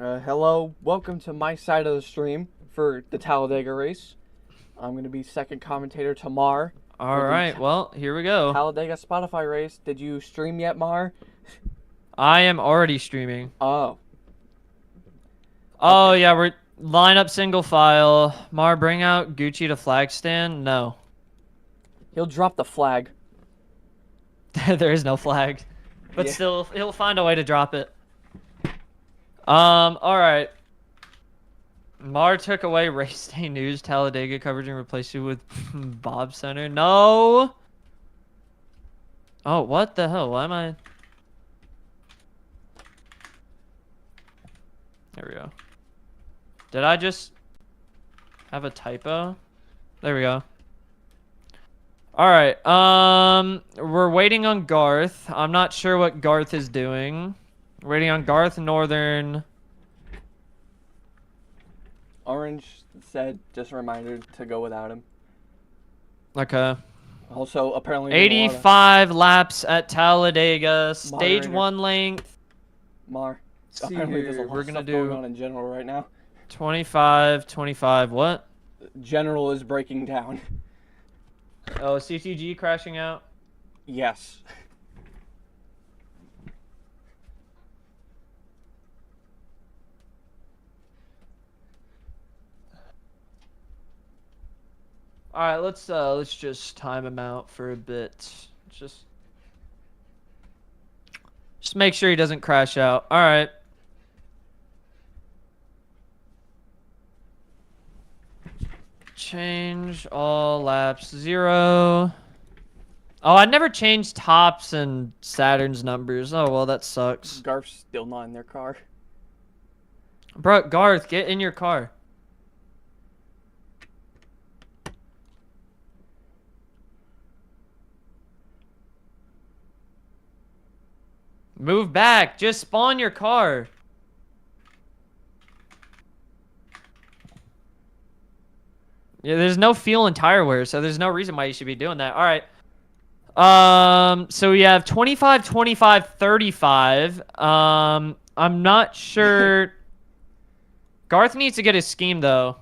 Hello, welcome to my side of the stream for the Talladega race. I'm going to be second commentator to Mar. All right, well, here we go. Talladega Spotify race. Did you stream yet, Mar? I am already streaming. Oh. Oh, yeah, we're line up single file. Mar, bring out Gucci to flag stand? No. He'll drop the flag. There is no flag. But Yeah. still, he'll find a way to drop it. All right. Mar took away Race Day News Talladega coverage and replaced it with Bob Center. No! Oh, what the hell? Why am I... There we go. Did I just have a typo? There we go. All right. We're waiting on Garth. I'm not sure what Garth is doing. Waiting on Garth Northern. Orange said, just a reminder to go without him. Okay. Also, apparently... 85 laps at Talladega. Stage Moderator. 1 length. Mar. See Apparently there's a here, lot we're of gonna stuff do going on in general right now. 25, what? General is breaking down. Oh, CTG crashing out? Yes. All right, let's just time him out for a bit. Just make sure he doesn't crash out. All right. Change all laps 0. Oh, I never changed Tops and Saturn's numbers. Oh, well, that sucks. Garth's still not in their car. Bro, Garth, get in your car. Move back. Just spawn your car. Yeah, there's no fuel and tire wear, so there's no reason why you should be doing that. All right. So we have 25, 25, 35. I'm not sure. Garth needs to get his scheme, though.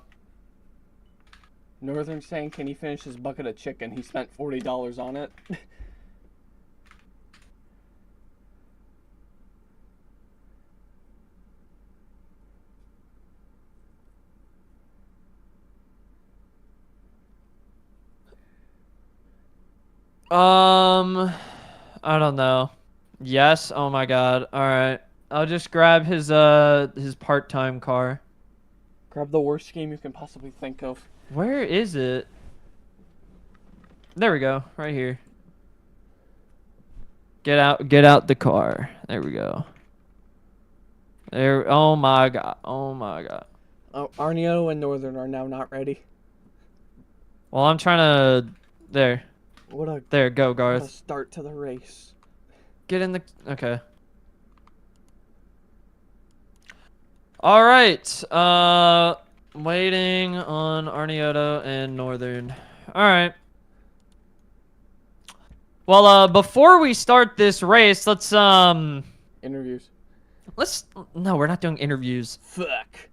Northern saying, can he finish his bucket of chicken? He spent $40 on it. I don't know. Yes. Oh my God. All right. I'll just grab his part-time car. Grab the worst game you can possibly think of. Where is it? There we go. Right here. Get out the car. There we go. There. Oh my God. Oh my God. Oh, Arneo and Northern are now not ready. Well, I'm trying to. There. There. Go, What a Garth. start to the race. Get in the. Okay. All right. Waiting on Arnioto and Northern. All right. Well, before we start this race, let's Interviews. No, we're not doing interviews. Fuck.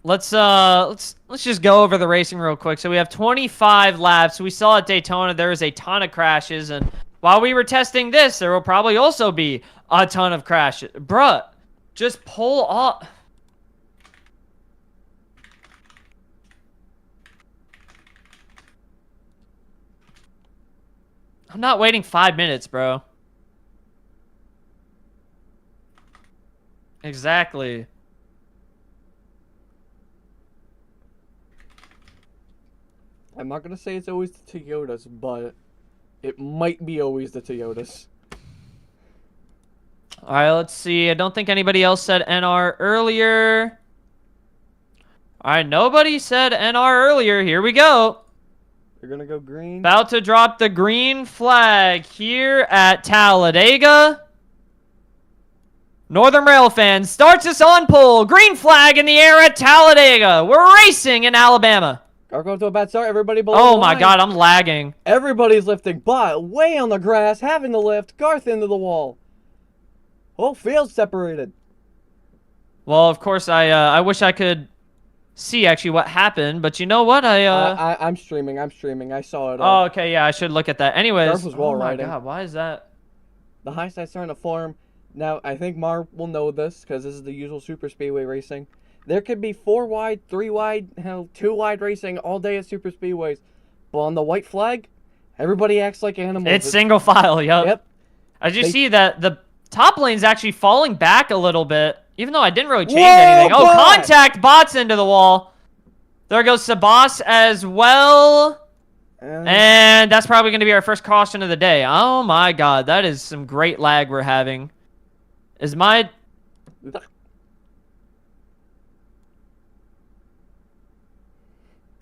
Let's just go over the racing real quick. So we have 25 laps. We saw at Daytona there was a ton of crashes, and while we were testing this, there will probably also be a ton of crashes. Bruh, just pull off. I'm not waiting 5 minutes, bro. Exactly. I'm not gonna say it's always the Toyotas, but it might be always the Toyotas. All right, let's see. I don't think anybody else said NR earlier. All right, nobody said NR earlier. Here we go. They're gonna go green. About to drop the green flag here at Talladega. Northern Rail fan starts us on pole. Green flag in the air at Talladega. We're racing in Alabama. Car going to a bad start. Everybody below Oh the my line. God, I'm lagging. Everybody's lifting, but way on the grass, having to lift. Garth into the wall. Whole field separated. Well, of course, I wish I could see actually what happened, but you know what? I'm streaming. I saw it Oh, all. okay, yeah, I should look at that. Garth Anyways, was oh wall my riding. God, why is that? The high side's starting to form. Now, I think Mar will know this because this is the usual super speedway racing. There could be 4 wide, 3 wide, hell, 2 wide racing all day at super speedways. But on the white flag, everybody acts like animals. It's single file, Yep. As you They- see that the top lane's actually falling back a little bit, even though I didn't really change Whoa, anything. Oh, bot! contact bots into the wall. There goes Sabas as well. And that's probably going to be our first caution of the day. Oh my God, that is some great lag we're having. Is my...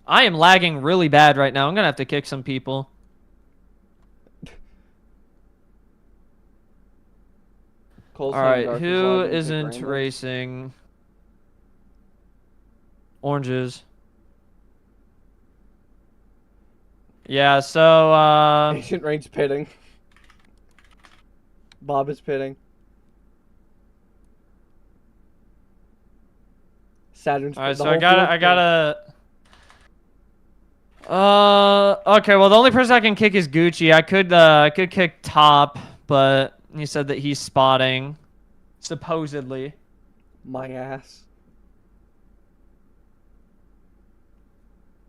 I am lagging really bad right now. I'm going to have to kick some people. Cole's All saying right, Garth is who lagging, pick isn't random. racing? Oranges. Yeah, so, Ancient Range pitting. Bob is pitting. Saturn's all right, the so whole I gotta, field's pitting. okay, well, the only person I can kick is Gucci. I could kick top, but he said that he's spotting, supposedly. My ass.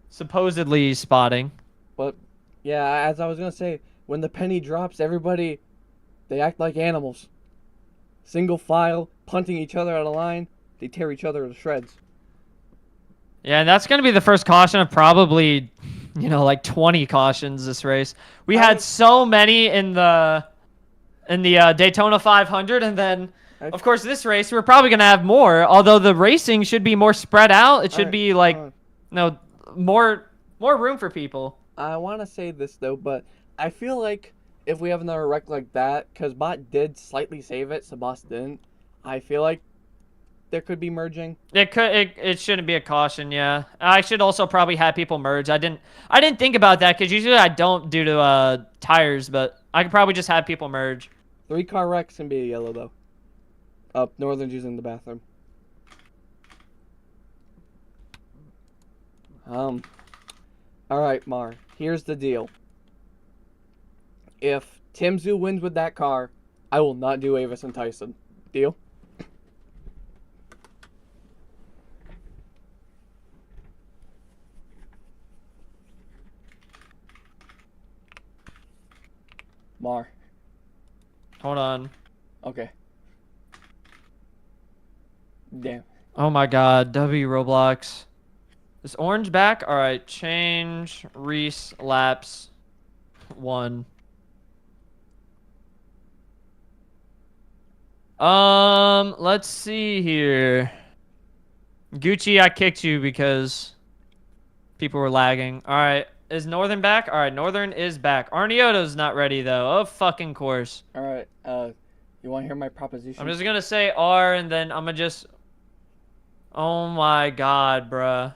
Supposedly he's spotting. But, yeah, as I was gonna say, when the penny drops, everybody, they act like animals. Single file, punting each other out of line, they tear each other to shreds. Yeah, and that's going to be the first caution of probably, you know, like 20 cautions this race. We had so many in the Daytona 500, and then, of course, this race, we're probably going to have more, although the racing should be more spread out. It should be, like, no, more room for people. I want to say this, though, but I feel like if we have another wreck like that, because Bot did slightly save it, Sabas didn't, I feel like there could be merging. It shouldn't be a caution, yeah. I should also probably have people merge. I didn't think about that because usually I don't due to tires, but I could probably just have people merge. 3-car wrecks can be a yellow though. Northern's using the bathroom. All right, Mar. Here's the deal. If Tim Zoo wins with that car, I will not do Avis and Tyson. Deal? Mar. Hold on. Okay. Damn. Oh my God, W Roblox. Is orange back? All right, change Reese laps 1. Let's see here. Gucci, I kicked you because people were lagging. All right, is Northern back? All right, Northern is back. Arnioto's not ready though. Of fucking course. All right. You want to hear my proposition? I'm just gonna say R, and then I'm gonna just. Oh my God, bruh.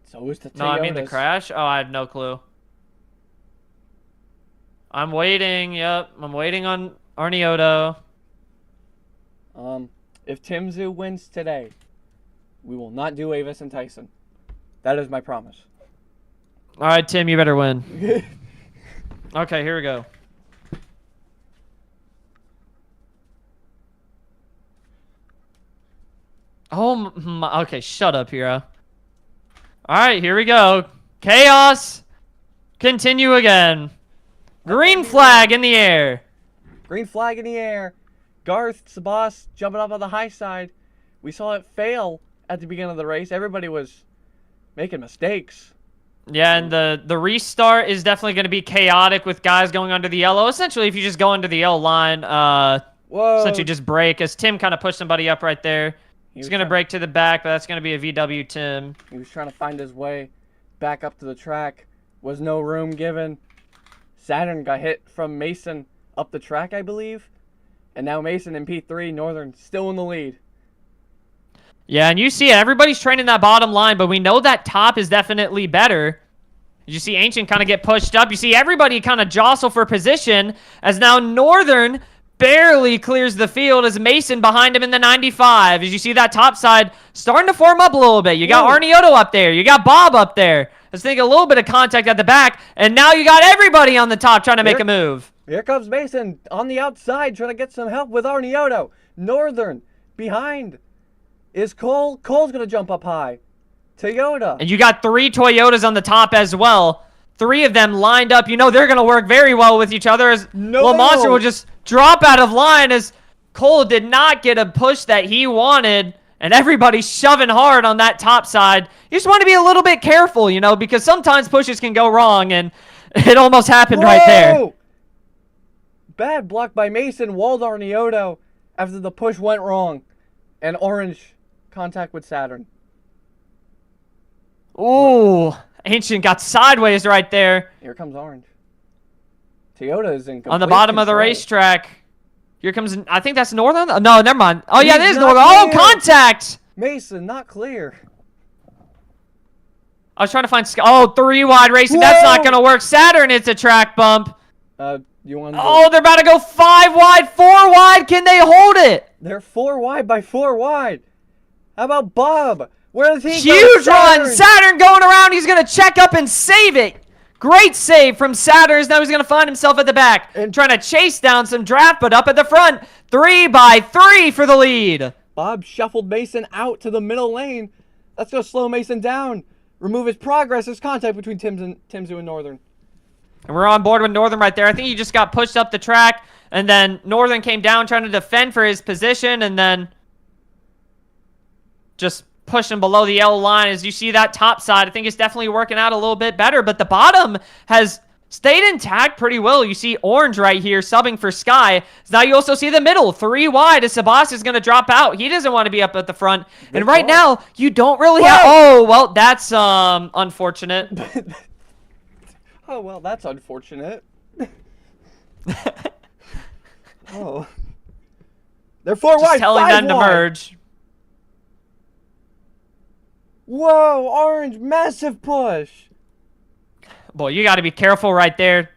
So is the Toyotas. No, I mean the crash? Oh, I had no clue. I'm waiting. Yep, I'm waiting on Arnioto. If Tim Zoo wins today, we will not do Avis and Tyson. That is my promise. All right, Tim, you better win. Okay, here we go. Oh my, okay, shut up, hero. All right, here we go. Chaos. Continue again. Green flag in the air. Green flag in the air. Garth, Sabas jumping up on the high side. We saw it fail at the beginning of the race. Everybody was making mistakes. Yeah, and the restart is definitely going to be chaotic with guys going under the yellow. Essentially, if you just go under the yellow line, Whoa. essentially just break. As Tim kind of pushed somebody up right there. He's going to break to the back, but that's going to be a VW Tim. He was trying to find his way back up to the track. Was no room given. Saturn got hit from Mason up the track, I believe. And now Mason in P3, Northern still in the lead. Yeah, and you see it. Everybody's training that bottom line, but we know that top is definitely better. You see Ancient kind of get pushed up. You see everybody kind of jostle for position as now Northern barely clears the field as Mason behind him in the 95. As you see that top side starting to form up a little bit. You got Arniotto up there. You got Bob up there. Let's think a little bit of contact at the back. And now you got everybody on the top trying to make a move. Here comes Mason on the outside trying to get some help with Arniotto. Northern behind is Cole. Cole's going to jump up high. Toyota. And you got 3 Toyotas on the top as well. 3 of them lined up. You know they're going to work very well with each other as Little Monster will just drop out of line as Cole did not get a push that he wanted. And everybody's shoving hard on that top side. You just want to be a little bit careful, you know, because sometimes pushes can go wrong. And it almost happened right there. Bad block by Mason. Walled Arniotto after the push went wrong. And Orange contact with Saturn. Ooh, Ancient got sideways right there. Here comes Orange. Toyota is in on the bottom of the racetrack. Here comes, I think that's Northern. No, never mind. Oh, yeah, it is Northern. Oh, contact. Mason, not clear. I was trying to find, oh, 3 wide racing. Whoa! That's not going to work. Saturn, it's a track bump. You want to oh, they're about to go 5 wide, 4 wide. Can they hold it? They're 4 wide by 4 wide. How about Bob? Where does he Huge go? Run. Saturn going around. He's going to check up and save it. Great save from Saturn. Now he's going to find himself at the back. And trying to chase down some draft, but up at the front. 3 by 3 for the lead. Bob shuffled Mason out to the middle lane. That's going to slow Mason down. Remove his progress. There's contact between Timzu and Northern. And we're on board with Northern right there. I think he just got pushed up the track. And then Northern came down trying to defend for his position. And then just pushing below the yellow line. As you see that top side, I think it's definitely working out a little bit better. But the bottom has stayed intact pretty well. You see Orange right here subbing for Sky. So now you also see the middle. 3 wide as Sebastian's going to drop out. He doesn't want to be up at the front. And right now, you don't really have... Oh, well, that's unfortunate. Oh, well, that's unfortunate. Oh. They're 4 wide, telling them to merge. Whoa, Orange, massive push. Boy, you got to be careful right there.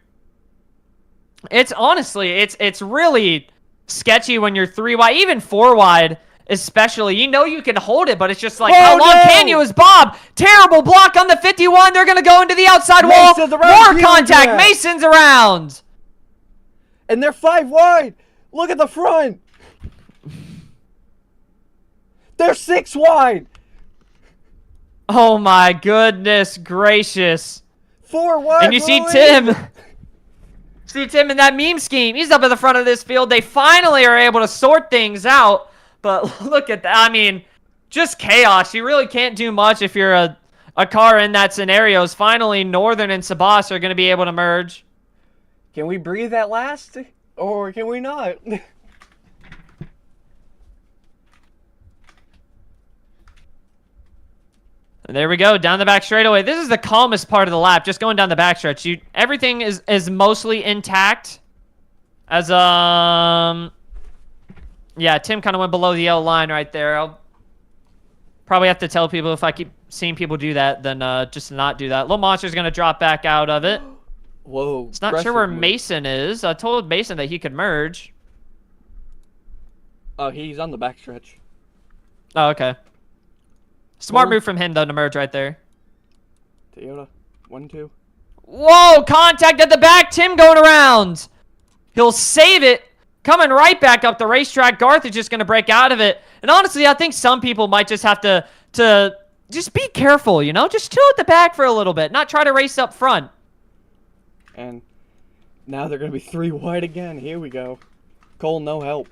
It's honestly, it's really sketchy when you're 3 wide, even 4 wide, especially. You know you can hold it, but it's just like, how long can you? As Bob, terrible block on the 51. They're going to go into the outside wall. More contact. Mason's around. And they're 5 wide. Look at the front. They're 6 wide. Oh my goodness gracious. 4 wide. And you see Tim. See Tim in that meme scheme. He's up at the front of this field. They finally are able to sort things out. But look at that. I mean, just chaos. You really can't do much if you're a car in that scenario. Finally, Northern and Sabas are going to be able to merge. Can we breathe at last? Or can we not? And there we go, down the back straightaway. This is the calmest part of the lap, just going down the backstretch. Everything is mostly intact. As, yeah, Tim kind of went below the yellow line right there. I'll probably have to tell people if I keep seeing people do that, then just not do that. Little Monster's going to drop back out of it. Whoa. It's not sure where Mason is. I told Mason that he could merge. Oh, he's on the backstretch. Oh, okay. Smart move from him, though, to merge right there. Toyota. 1-2. Whoa! Contact at the back. Tim going around. He'll save it. Coming right back up the racetrack. Garth is just going to break out of it. And honestly, I think some people might just have to just be careful, you know? Just chill at the back for a little bit. Not try to race up front. And now they're going to be 3 wide again. Here we go. Cole, no help.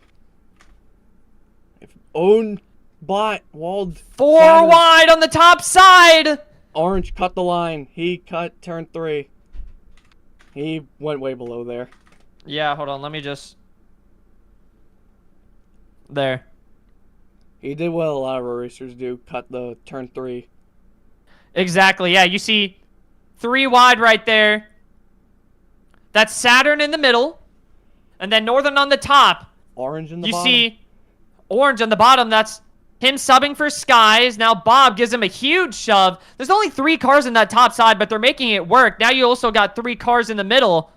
If own... Bot walled 4 wide on the top side. Orange cut the line. He cut turn 3. He went way below there. Yeah, hold on. Let me just... There. He did what a lot of racers do. Cut the turn 3. Exactly. Yeah, you see 3 wide right there. That's Saturn in the middle. And then Northern on the top. Orange in the bottom. You see Orange on the bottom. That's... him subbing for Skies. Now Bob gives him a huge shove. There's only 3 cars in that top side, but they're making it work. Now you also got 3 cars in the middle.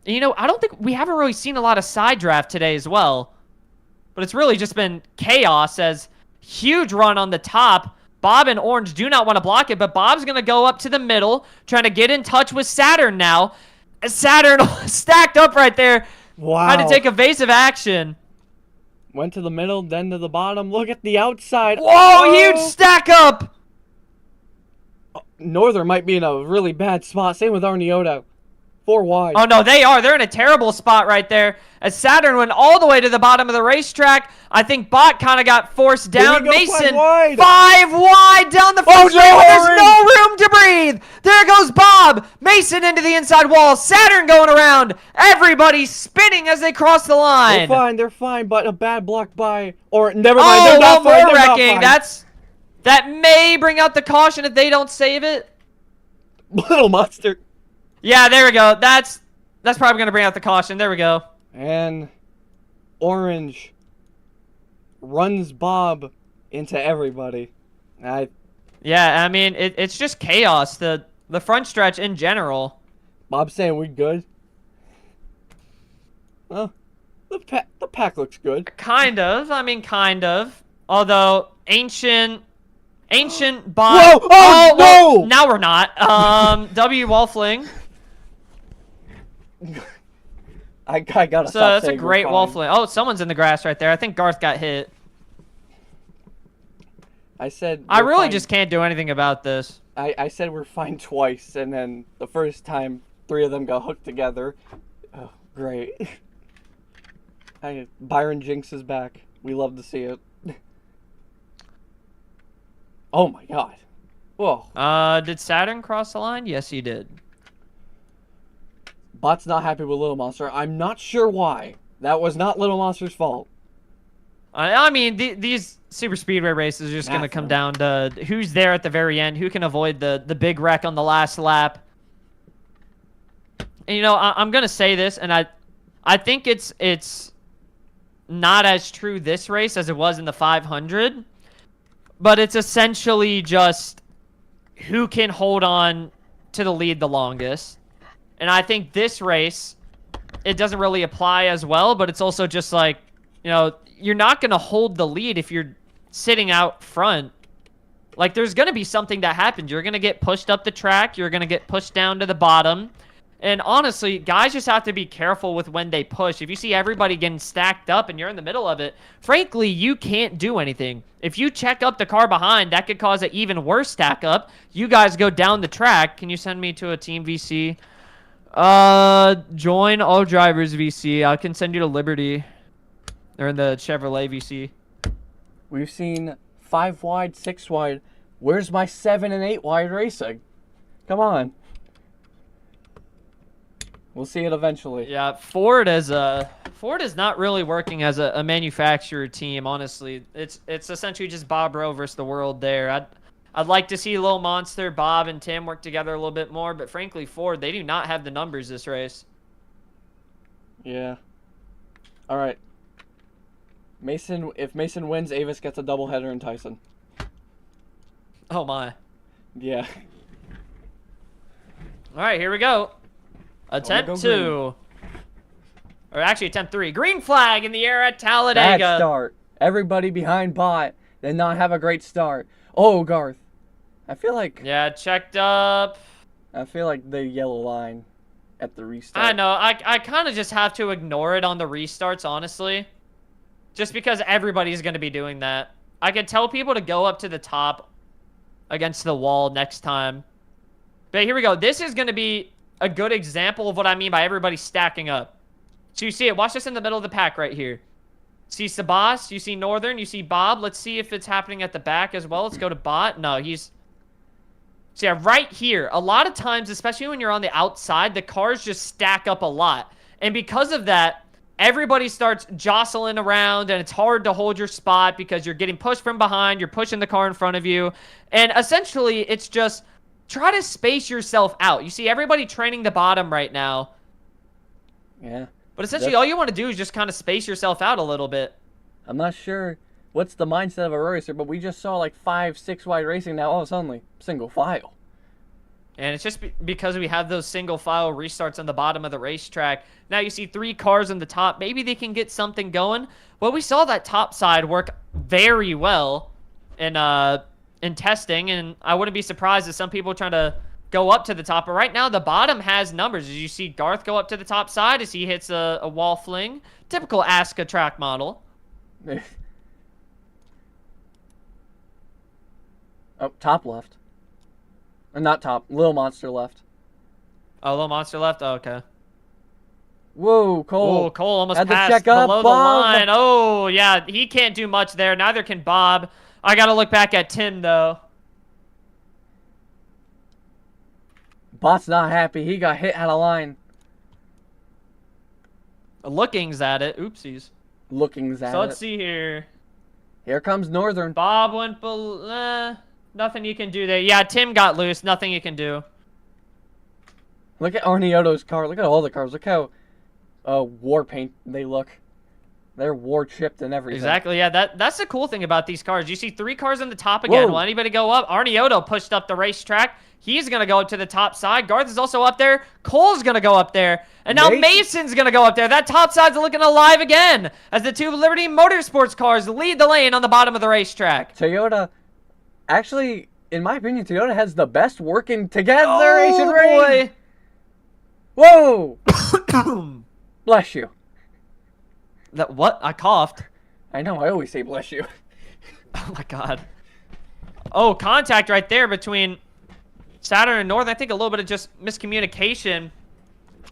You know, I don't think we haven't really seen a lot of side draft today as well. But it's really just been chaos as huge run on the top. Bob and Orange do not want to block it, but Bob's going to go up to the middle, trying to get in touch with Saturn now. Saturn stacked up right there. Wow. Trying to take evasive action. Went to the middle, then to the bottom. Look at the outside. Whoa, huge stack up. Northern might be in a really bad spot. Same with Arnioto. 4 wide. Oh, no, they are. They're in a terrible spot right there. As Saturn went all the way to the bottom of the racetrack. I think Bot kind of got forced down. Mason, 5 wide down the front straight. There's no room to breathe. There goes Bob. Mason into the inside wall. Saturn going around. Everybody spinning as they cross the line. They're fine, but a bad block by... Or, never mind, they're not fine. More wrecking. That may bring out the caution if they don't save it. Little monster. Yeah, there we go. That's probably going to bring out the caution. There we go. And Orange runs Bob into everybody. Yeah, I mean, it's just chaos. The front stretch in general. Bob's saying we good. Well, the pack looks good. Kind of. I mean, kind of. Although, Ancient Bob... Whoa! Oh, no! Well, now we're not. W. Wolfling. I gotta stop. That's a great wall fling. Oh, someone's in the grass right there. I think Garth got hit. I said I really just can't do anything about this. I said we're fine twice, and then the first time 3 of them got hooked together. Oh, great. Byron Jinx is back. We love to see it. Oh my god. Whoa. Did Saturn cross the line? Yes, he did. Bot's not happy with Little Monster. I'm not sure why. That was not Little Monster's fault. I mean, these super speedway races are just going to come down to who's there at the very end, who can avoid the big wreck on the last lap. And, you know, I'm going to say this, and I think it's not as true this race as it was in the 500, but it's essentially just who can hold on to the lead the longest. And I think this race, it doesn't really apply as well, but it's also just like, you know, you're not going to hold the lead if you're sitting out front. Like, there's going to be something that happens. You're going to get pushed up the track. You're going to get pushed down to the bottom. And honestly, guys just have to be careful with when they push. If you see everybody getting stacked up and you're in the middle of it, frankly, you can't do anything. If you check up the car behind, that could cause an even worse stack up. You guys go down the track. Can you send me to a team VC? Join all drivers VC. I can send you to Liberty. They're in the Chevrolet VC. We've seen 5 wide, 6 wide. Where's my 7 and 8 wide racing? Come on. We'll see it eventually. Yeah, Ford is not really working as a manufacturer team, honestly. It's essentially just Bob Rowe versus the world there. I'd like to see Lil Monster, Bob, and Tim work together a little bit more, but frankly, Ford, they do not have the numbers this race. Yeah. All right. If Mason wins, Avis gets a doubleheader in Tyson. Oh, my. Yeah. All right, here we go. Attempt 2. Or actually, attempt 3. Green flag in the air at Talladega. Bad start. Everybody behind Bot did not have a great start. Oh, Garth. I feel like... Yeah, checked up. I feel like the yellow line at the restart. I know. I kind of just have to ignore it on the restarts, honestly. Just because everybody's going to be doing that. I could tell people to go up to the top against the wall next time. But here we go. This is going to be a good example of what I mean by everybody stacking up. So you see it. Watch this in the middle of the pack right here. See Sabas, you see Northern, you see Bob. Let's see if it's happening at the back as well. Let's go to Bot. No, he's... So yeah, right here. A lot of times, especially when you're on the outside, the cars just stack up a lot. And because of that, everybody starts jostling around, and it's hard to hold your spot because you're getting pushed from behind. You're pushing the car in front of you. And essentially, it's just try to space yourself out. You see everybody training the bottom right now. Yeah. But essentially, all you want to do is just kind of space yourself out a little bit. I'm not sure what's the mindset of a racer, but we just saw like 5, 6 wide racing. Now all of a sudden, like, single file. And it's just because we have those single file restarts on the bottom of the racetrack. Now you see 3 cars on the top. Maybe they can get something going. Well, we saw that top side work very well in testing, and I wouldn't be surprised if some people are trying to go up to the top. But right now, the bottom has numbers. As you see Garth go up to the top side as he hits a wall fling. Typical Aska track model. Oh, top left. Not top. Little Monster left. Oh, Little Monster left? Oh, okay. Whoa, Cole. Oh, Cole almost Had to passed check up, below the Bob. line. Oh, yeah, he can't do much there. Neither can Bob. I got to look back at Tim, though. Bot's not happy. He got hit out of line. Lookings at it. Oopsies. Lookings at it. So let's see here. Here comes Northern. Bob went below. Nothing you can do there. Yeah, Tim got loose. Nothing you can do. Look at Arniotto's car. Look at all the cars. Look how war paint they look. They're war chipped and everything. Exactly. Yeah, that's the cool thing about these cars. You see 3 cars on the top again. Whoa. Will anybody go up? Arniotto pushed up the racetrack. He's going to go up to the top side. Garth is also up there. Cole's going to go up there. And now Mason's going to go up there. That top side's looking alive again as the 2 Liberty Motorsports cars lead the lane on the bottom of the racetrack. Toyota, actually, in my opinion, Toyota has the best working together Asian race. Whoa! Bless you. That what? I coughed. I know, I always say bless you. Oh my god. Oh, contact right there between Saturn and North. I think a little bit of just miscommunication.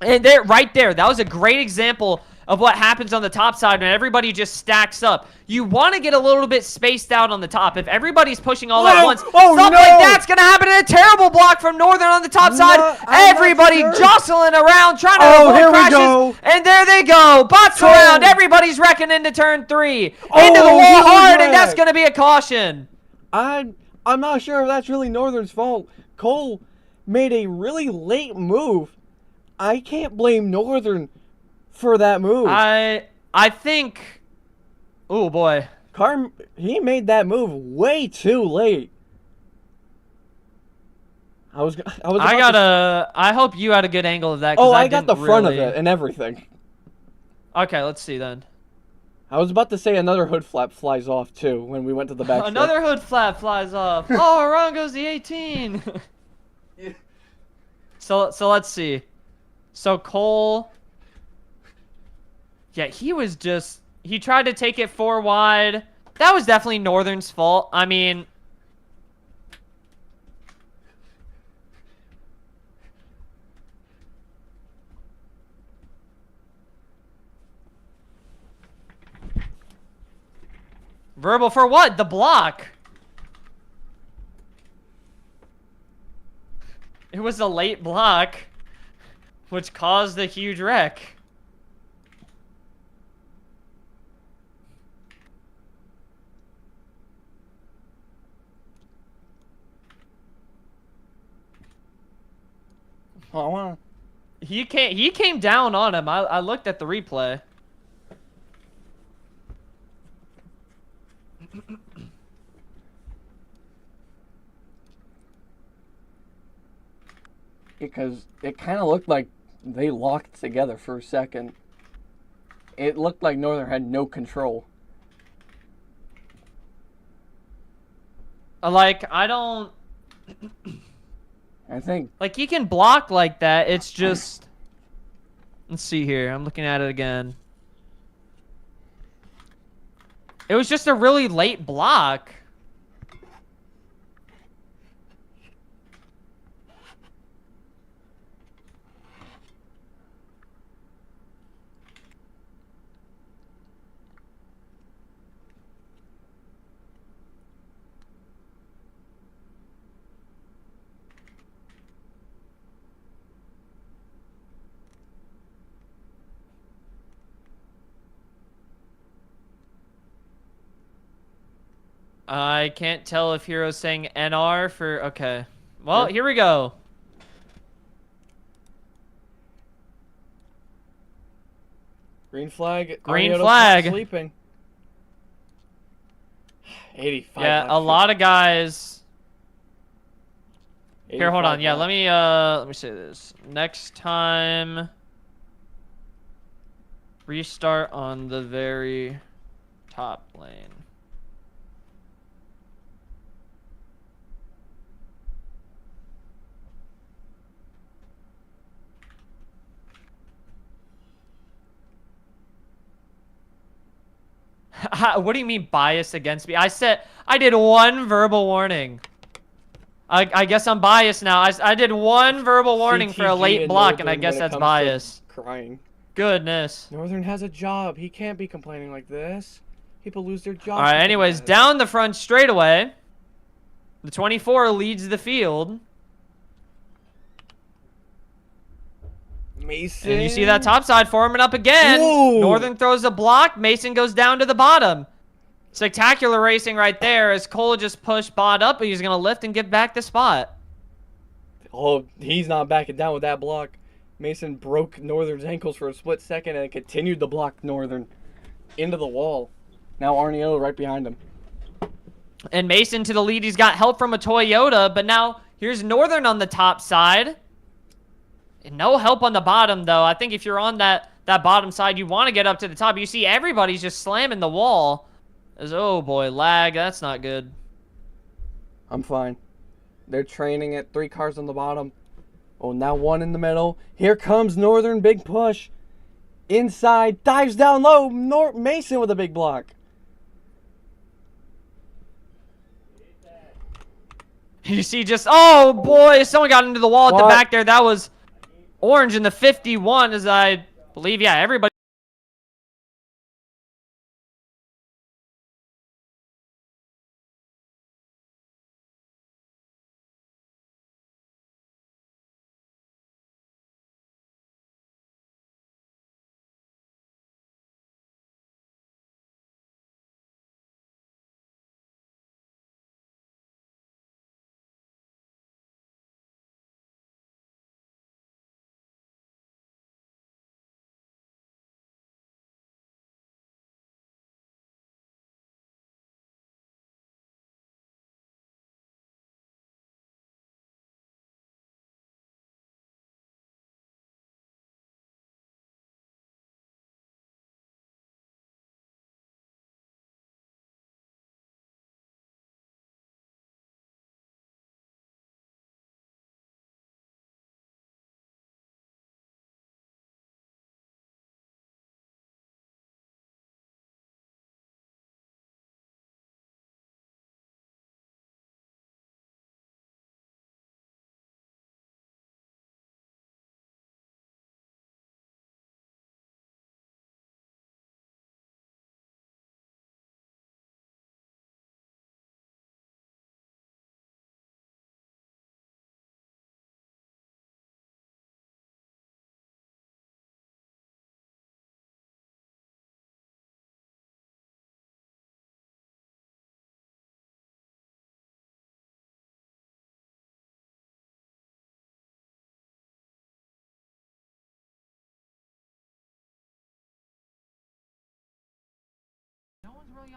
And there, right there, that was a great example of what happens on the top side when everybody just stacks up. You want to get a little bit spaced out on the top. If everybody's pushing all at once, stuff like that's going to happen in a terrible block from Northern on the top side. Everybody jostling around, trying to avoid crashes. And there they go. Bots around. Everybody's wrecking into turn 3. Into the wall hard, and that's going to be a caution. I'm not sure if that's really Northern's fault. Cole made a really late move. I can't blame Northern for that move. I think... Oh, boy. He made that move way too late. I hope you had a good angle of that. Oh, I got the front of it and everything. Okay, let's see then. I was about to say another hood flap flies off too when we went to the back. Another hood flap flies off. Oh, around goes the 18. Yeah. So let's see. So Cole... Yeah, he tried to take it 4 wide. That was definitely Northern's fault. I mean... Verbal for what? The block. It was a late block, which caused a huge wreck. Oh, wow. He came down on him. I looked at the replay. Because it kind of looked like they locked together for a second. It looked like Northern had no control. Like, I don't... I think... Like, he can block like that. It's just... Let's see here. I'm looking at it again. It was just a really late block. I can't tell if Hero's saying NR for... Okay. Well, here we go. Green flag. Green flag. Sleeping. 85. Yeah, a lot of guys... Here, hold on. 85 Yeah, laps. let me say this. Next time, restart on the very top lane. What do you mean bias against me? I did one verbal warning. I guess I'm biased now. I did one verbal warning for a CTG late and block, and I Northern guess when it that's comes to bias. Crying. Goodness. Northern has a job. He can't be complaining like this. People lose their jobs. All right, because of anyways, this. down the front straightaway. The 24 leads the field. Mason. And you see that top side forming up again. Whoa. Northern throws a block. Mason goes down to the bottom. Spectacular racing right there as Cole just pushed Bot up, but he's going to lift and get back the spot. Oh, he's not backing down with that block. Mason broke Northern's ankles for a split second and continued to block Northern into the wall. Now Arniello right behind him. And Mason to the lead. He's got help from a Toyota, but now here's Northern on the top side. And no help on the bottom, though. I think if you're on that bottom side, you want to get up to the top. You see everybody's just slamming the wall. Oh, boy, lag. That's not good. I'm fine. They're training it. 3 cars on the bottom. Oh, now 1 in the middle. Here comes Northern. Big push. Inside. Dives down low. Mason with a big block. You see just, oh, boy, someone got into the wall at the back there. That was orange in the 51, as I believe. Yeah, everybody.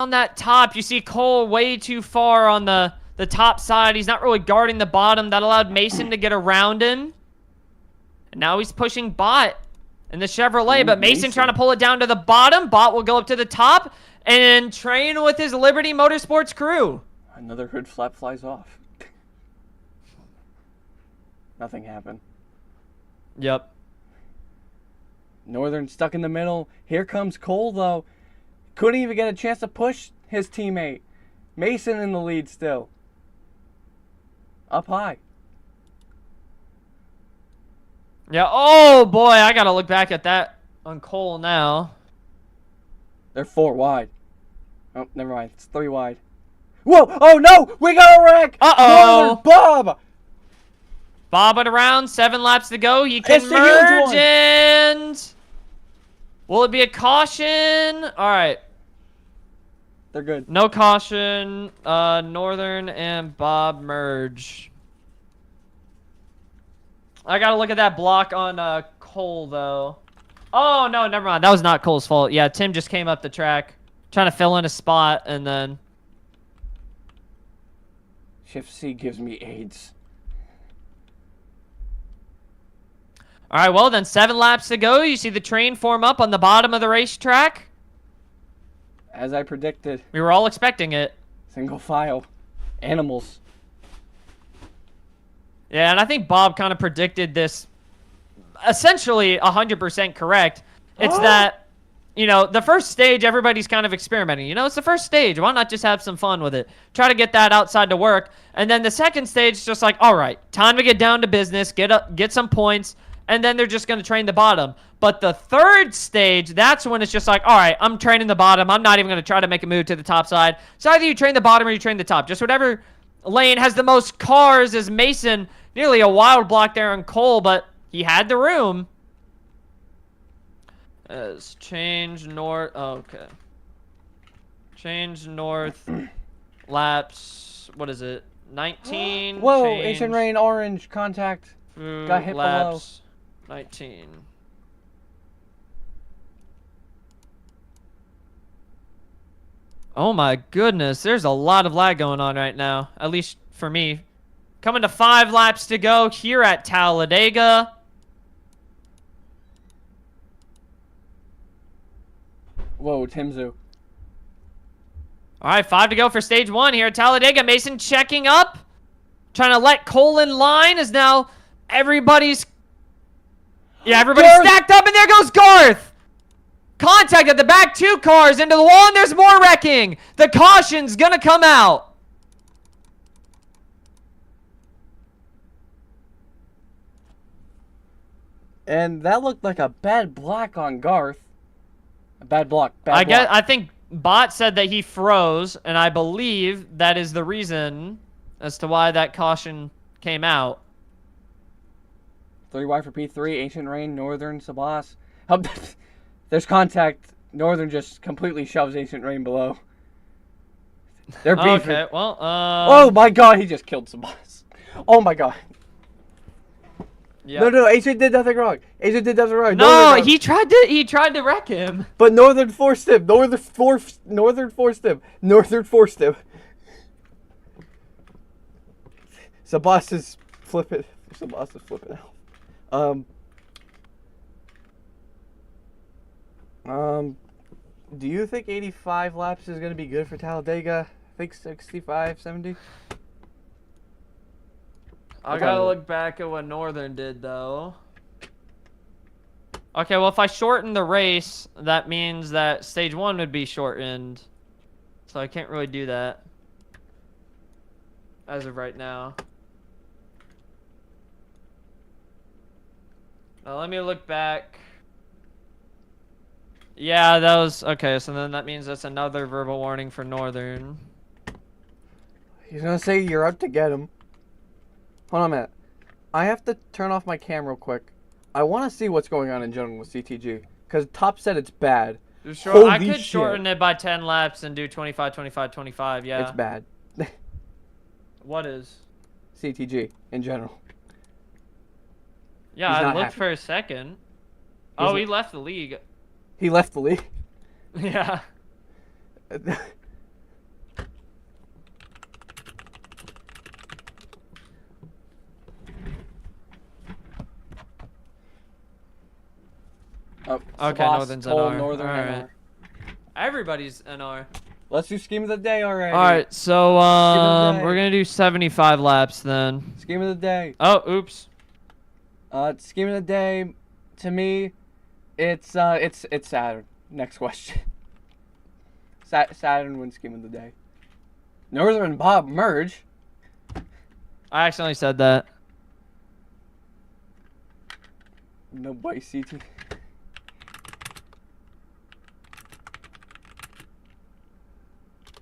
On that top, you see Cole way too far on the top side. He's not really guarding the bottom. That allowed Mason to get around him. And now he's pushing Bot in the Chevrolet, but Mason trying to pull it down to the bottom. Bot will go up to the top and train with his Liberty Motorsports crew. Another hood flap flies off. Nothing happened. Yep. Northern stuck in the middle. Here comes Cole, though. Couldn't even get a chance to push his teammate. Mason in the lead still. Up high. Yeah, oh boy, I gotta look back at that on Cole now. They're 4 wide. Oh, never mind. It's 3 wide. Whoa! Oh no! We got a wreck! Uh-oh! Northern, Bob! Bob it around, 7 laps to go. He can It's the huge one. merge and... Will it be a caution? Alright. They're good. No caution. Northern and Bob merge. I gotta look at that block on Cole, though. Oh, no, never mind. That was not Cole's fault. Yeah, Tim just came up the track. Trying to fill in a spot, and then... Shift C gives me AIDS. All right, well then, 7 laps to go. You see the train form up on the bottom of the racetrack. As I predicted. We were all expecting it. Single file. Animals. Yeah, and I think Bob kind of predicted this essentially 100% correct. It's that, you know, the first stage, everybody's kind of experimenting. You know, it's the first stage. Why not just have some fun with it? Try to get that outside to work. And then the second stage is just like, all right, time to get down to business, get some points, and then they're just going to train the bottom. But the third stage, that's when it's just like, all right, I'm training the bottom. I'm not even going to try to make a move to the top side. So either you train the bottom or you train the top. Just whatever lane has the most cars is Mason. Nearly a wild block there on Cole, but he had the room. As change north. Oh, okay. Change north. Laps. What is it? 19. Whoa, change, Ancient Rain, orange, contact. Got hit laps, below. 19. Oh my goodness, there's a lot of lag going on right now. At least for me. Coming to 5 laps to go here at Talladega. Whoa, Timzu. All right, 5 to go for stage 1 here at Talladega. Mason checking up. Trying to let Cole in line as now everybody's... Yeah, everybody's stacked up, and there goes Garth. Contact at the back, 2 cars into the wall, and there's more wrecking. The caution's going to come out. And that looked like a bad block on Garth. A bad block. Bad block. I think Bot said that he froze, and I believe that is the reason as to why that caution came out. 3 wide for P3, Ancient Rain, Northern, Sabas. There's contact. Northern just completely shoves Ancient Rain below. They're beefing. Okay, well, oh my god, he just killed Sabas. Oh my god. Yep. No, Ancient did nothing wrong. Ancient did nothing wrong. No, he tried to wreck him. But Northern forced him. Northern forced him. Northern forced him. Sabas is flipping. Sabas is flipping out. Do you think 85 laps is going to be good for Talladega? I think 65, 70. I gotta look back at what Northern did, though. Okay, well, if I shorten the race, that means that stage 1 would be shortened. So I can't really do that as of right now. Now, let me look back. Yeah, that was... Okay, so then that means that's another verbal warning for Northern. He's gonna say you're out to get him. Hold on a minute. I have to turn off my camera real quick. I want to see what's going on in general with CTG. Because Top said it's bad. Sure, I could shorten it by 10 laps and do 25, 25, 25, yeah. It's bad. What is? CTG, in general. Yeah, I looked for a second. Oh, he left the league. He left the league? Yeah. Oh, okay, Northern's NR. Northern NR. Right. Everybody's NR. Let's do scheme of the day already. All right, so we're gonna do 75 laps then. Scheme of the day. Oh, oops. Scheme of the day, to me, it's Saturn. Next question. Saturn wins scheme of the day. Northern and Bob merge. I accidentally said that. No way, CT.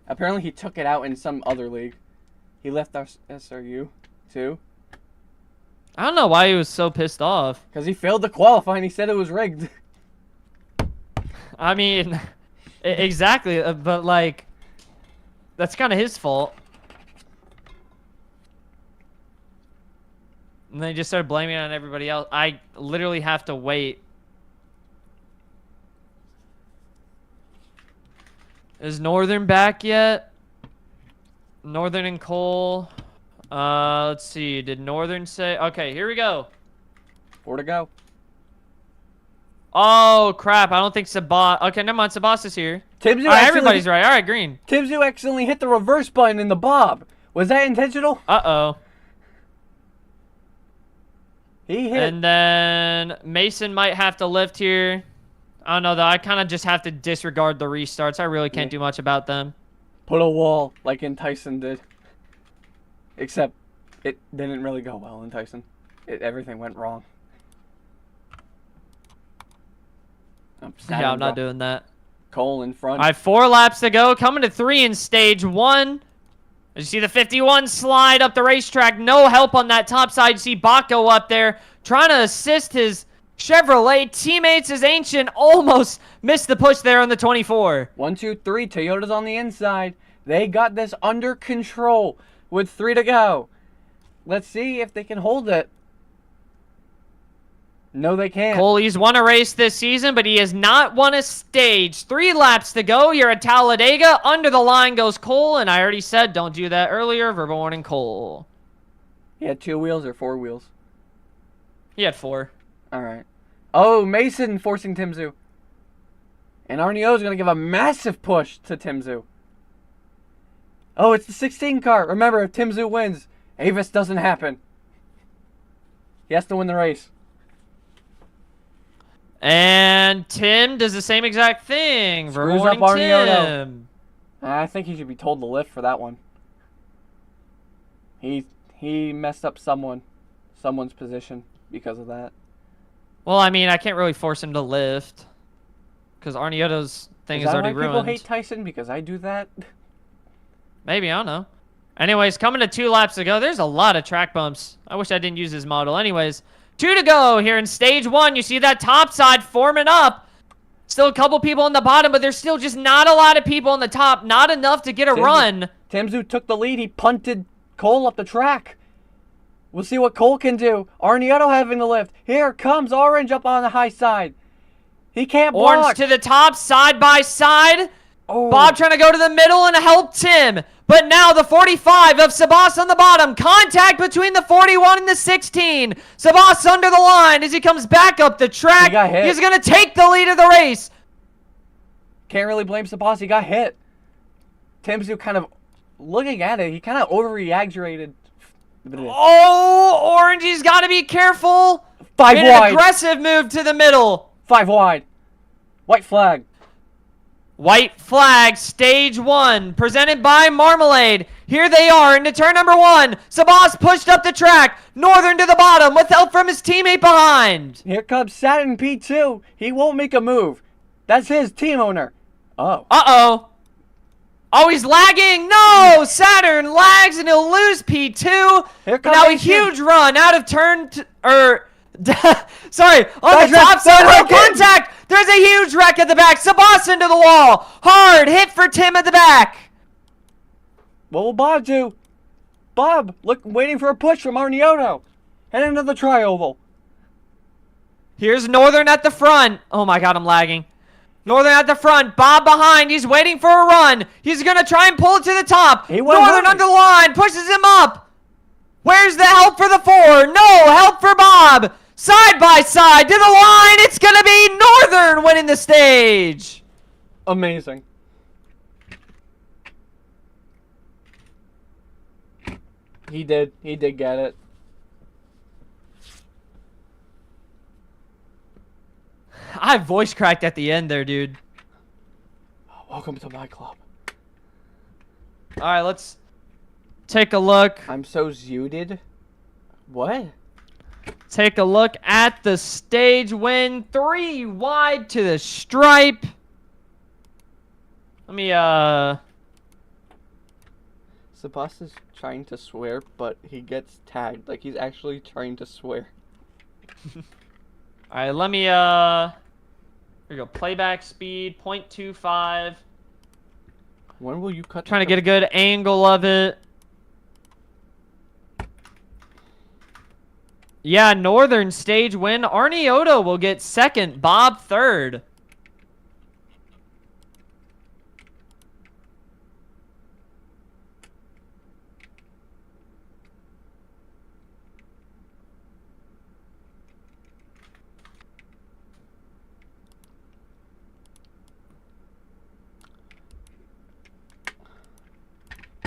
Apparently he took it out in some other league. He left our SRU, too. I don't know why he was so pissed off. Because he failed to qualify and he said it was rigged. I mean, exactly, but like, that's kind of his fault. And then he just started blaming it on everybody else. I literally have to wait. Is Northern back yet? Northern and Cole. Let's see. Did Northern say? Okay, here we go. 4 to go. Oh, crap. I don't think Sabas... Okay, never mind. Sabas is here. Timzu All right, everybody's right. All right, green. Timzu accidentally hit the reverse button in the bob. Was that intentional? Uh-oh. He hit. And then Mason might have to lift here. I don't know, though. I kind of just have to disregard the restarts. I really can't do much about them. Put a wall like in Tyson did. Except it didn't really go well in Tyson. Everything went wrong. Yeah, I'm not doing that. Cole in front. All right, 4 laps to go. Coming to 3 in stage 1. As you see the 51 slide up the racetrack. No help on that top side. You see Baco up there trying to assist his Chevrolet teammates. As Ancient almost missed the push there on the 24. 1, 2, 3. Toyota's on the inside. They got this under control with 3 to go. Let's see if they can hold it. No, they can't. Cole, he's won a race this season, but he has not won a stage. 3 laps to go. You're at Talladega. Under the line goes Cole, and I already said don't do that earlier. Verbal warning, Cole. He had 2 wheels or 4 wheels? He had 4. All right. Oh, Mason forcing Timzu. And Arneo's going to give a massive push to Timzu. Oh, it's the 16 car. Remember, if Timzu wins, Avis doesn't happen. He has to win the race. And Tim does the same exact thing. Screws Verbal up warning, Arneoto. Tim. I think he should be told to lift for that one. He messed up someone's position because of that. Well, I mean, I can't really force him to lift. Because Arneoto's thing is already Is that why ruined. people hate Tyson? Because I do that? Maybe, I don't know. Anyways, coming to 2 laps to go. There's a lot of track bumps. I wish I didn't use his model. Anyways, 2 to go here in stage 1. You see that top side forming up. Still a couple people on the bottom, but there's still just not a lot of people on the top. Not enough to get a run. Timzu took the lead. He punted Cole up the track. We'll see what Cole can do. Arneoto having the lift. Here comes Orange up on the high side. He can't block. Orange to the top, side by side. Oh. Bob trying to go to the middle and help Tim. But now the 45 of Sabas on the bottom. Contact between the 41 and the 16. Sabas under the line as he comes back up the track. He got hit. He's going to take the lead of the race. Can't really blame Sabas. He got hit. Timzu kind of, looking at it, he kind of over-exaggerated. Oh, Orangey's got to be careful. 5 An wide. aggressive move to the middle. 5 wide. White flag. White flag, stage 1, presented by Marmalade. Here they are into turn number 1. Sabas pushed up the track. Northern to the bottom with help from his teammate behind. Here comes Saturn P2. He won't make a move. That's his team owner. Oh. Uh-oh. Oh, he's lagging. No, Saturn lags and he'll lose P2. Here But comes now a H2. huge run out of turn, sorry, on Nice the top wreck. side, Nice no wreck. contact. There's a huge wreck at the back. Sabas into the wall. Hard hit for Tim at the back. What will Bob do? Bob, look, waiting for a push from Arneoto. And another tri-oval. Here's Northern at the front. Oh my god, I'm lagging. Northern at the front. Bob behind. He's waiting for a run. He's going to try and pull it to the top. He went Northern high. under the line. Pushes him up. Where's the help for the 4? No help for Bob. Side by side to the line. It's going to be Northern winning the stage. Amazing. He did get it. I voice cracked at the end there, dude. Welcome to my club. All right, let's take a look. I'm so zooted. What? Take a look at the stage win. 3 wide to the stripe. Let me, Sabas is trying to swear, but he gets tagged. Like, he's actually trying to swear. All right, let me, here we go. Playback speed, 0.25. When will you cut? Trying to get a good angle of it. Yeah, Northern stage win. Arneoto will get 2nd. Bob 3rd.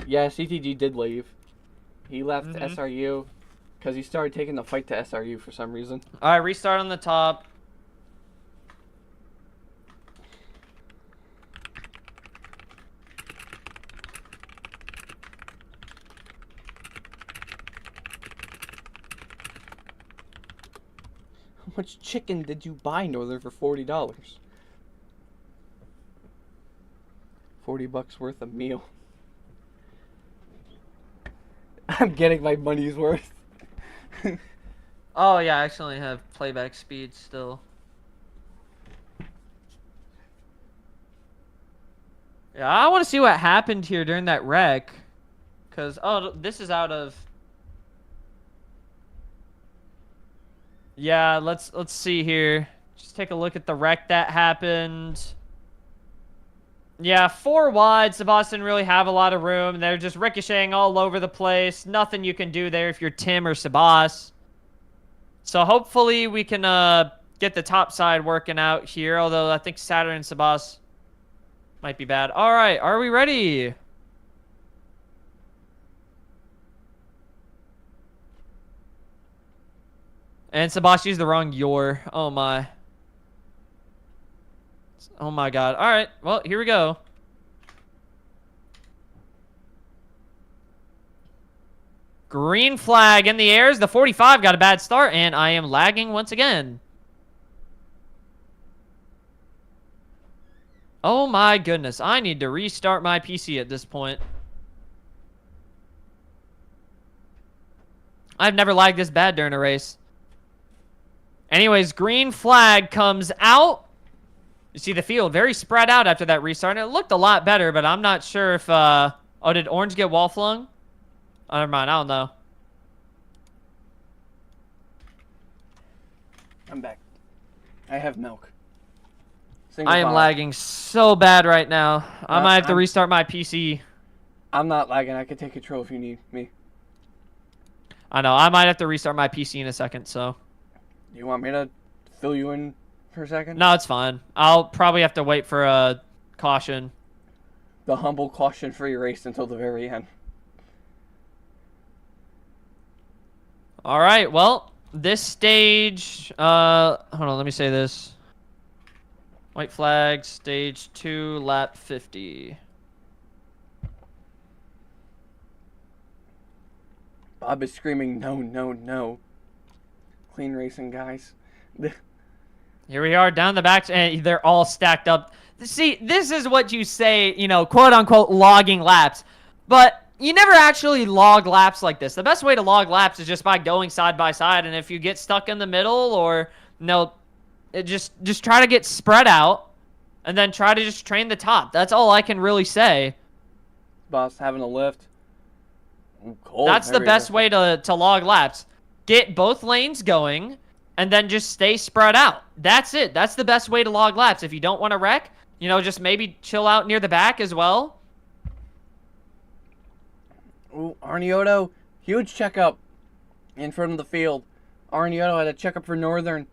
Yeah, CTG did leave. He left Mhm. SRU because he started taking the fight to SRU for some reason. All right, restart on the top. How much chicken did you buy, Northern, for $40? $40 worth of meal. I'm getting my money's worth. Oh yeah, I actually have playback speed still. Yeah, I want to see what happened here during that wreck. Cause this is out of. Yeah, let's see here. Just take a look at the wreck that happened. Yeah, 4 wide. Sabas didn't really have a lot of room. They're just ricocheting all over the place. Nothing you can do there if you're Tim or Sabas. So hopefully we can get the top side working out here. Although I think Saturn and Sabas might be bad. All right, are we ready? And Sabas used the wrong your. Oh my. Oh my god. All right, well, here we go. Green flag in the airs. The 45 got a bad start, and I am lagging once again. Oh my goodness. I need to restart my PC at this point. I've never lagged this bad during a race. Anyways, green flag comes out. You see the field very spread out after that restart. And it looked a lot better, but I'm not sure if... Oh, did orange get wall flung? Oh, never mind. I don't know. I'm back. I have milk. I am lagging so bad right now. I might have to restart my PC. I'm not lagging. I can take control if you need me. I know. I might have to restart my PC in a second, so... You want me to fill you in for a second? No, it's fine. I'll probably have to wait for a caution. The humble caution-free race until the very end. All right, well, this stage... hold on, let me say this. White flag, stage 2, lap 50. Bob is screaming, no, no, no. Clean racing, guys. Here we are down the back, and they're all stacked up. See, this is what you say, you know, quote-unquote logging laps. But you never actually log laps like this. The best way to log laps is just by going side by side, and if you get stuck in the middle or, you know, just try to get spread out, and then try to just train the top. That's all I can really say. Boss having a lift. Cold. That's the best way to log laps. Get both lanes going, and then just stay spread out. That's it. That's the best way to log laps. If you don't want to wreck, you know, just maybe chill out near the back as well. Ooh, Arniotto, huge checkup in front of the field. Arniotto had a checkup for Northern.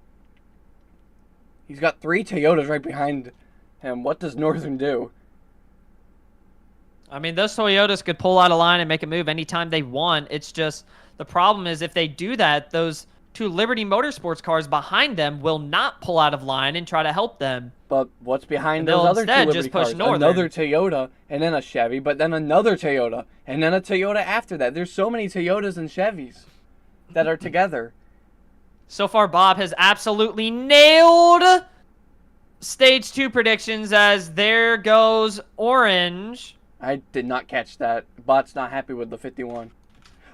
He's got 3 Toyotas right behind him. What does Northern do? I mean, those Toyotas could pull out a line and make a move anytime they want. It's just, the problem is if they do that, those 2 Liberty Motorsports cars behind them will not pull out of line and try to help them. But what's behind those other 2 Liberty just push cars? Northern. Another Toyota, and then a Chevy, but then another Toyota, and then a Toyota after that. There's so many Toyotas and Chevys that are together. So far, Bob has absolutely nailed stage 2 predictions as there goes orange. I did not catch that. Bot's not happy with the 51.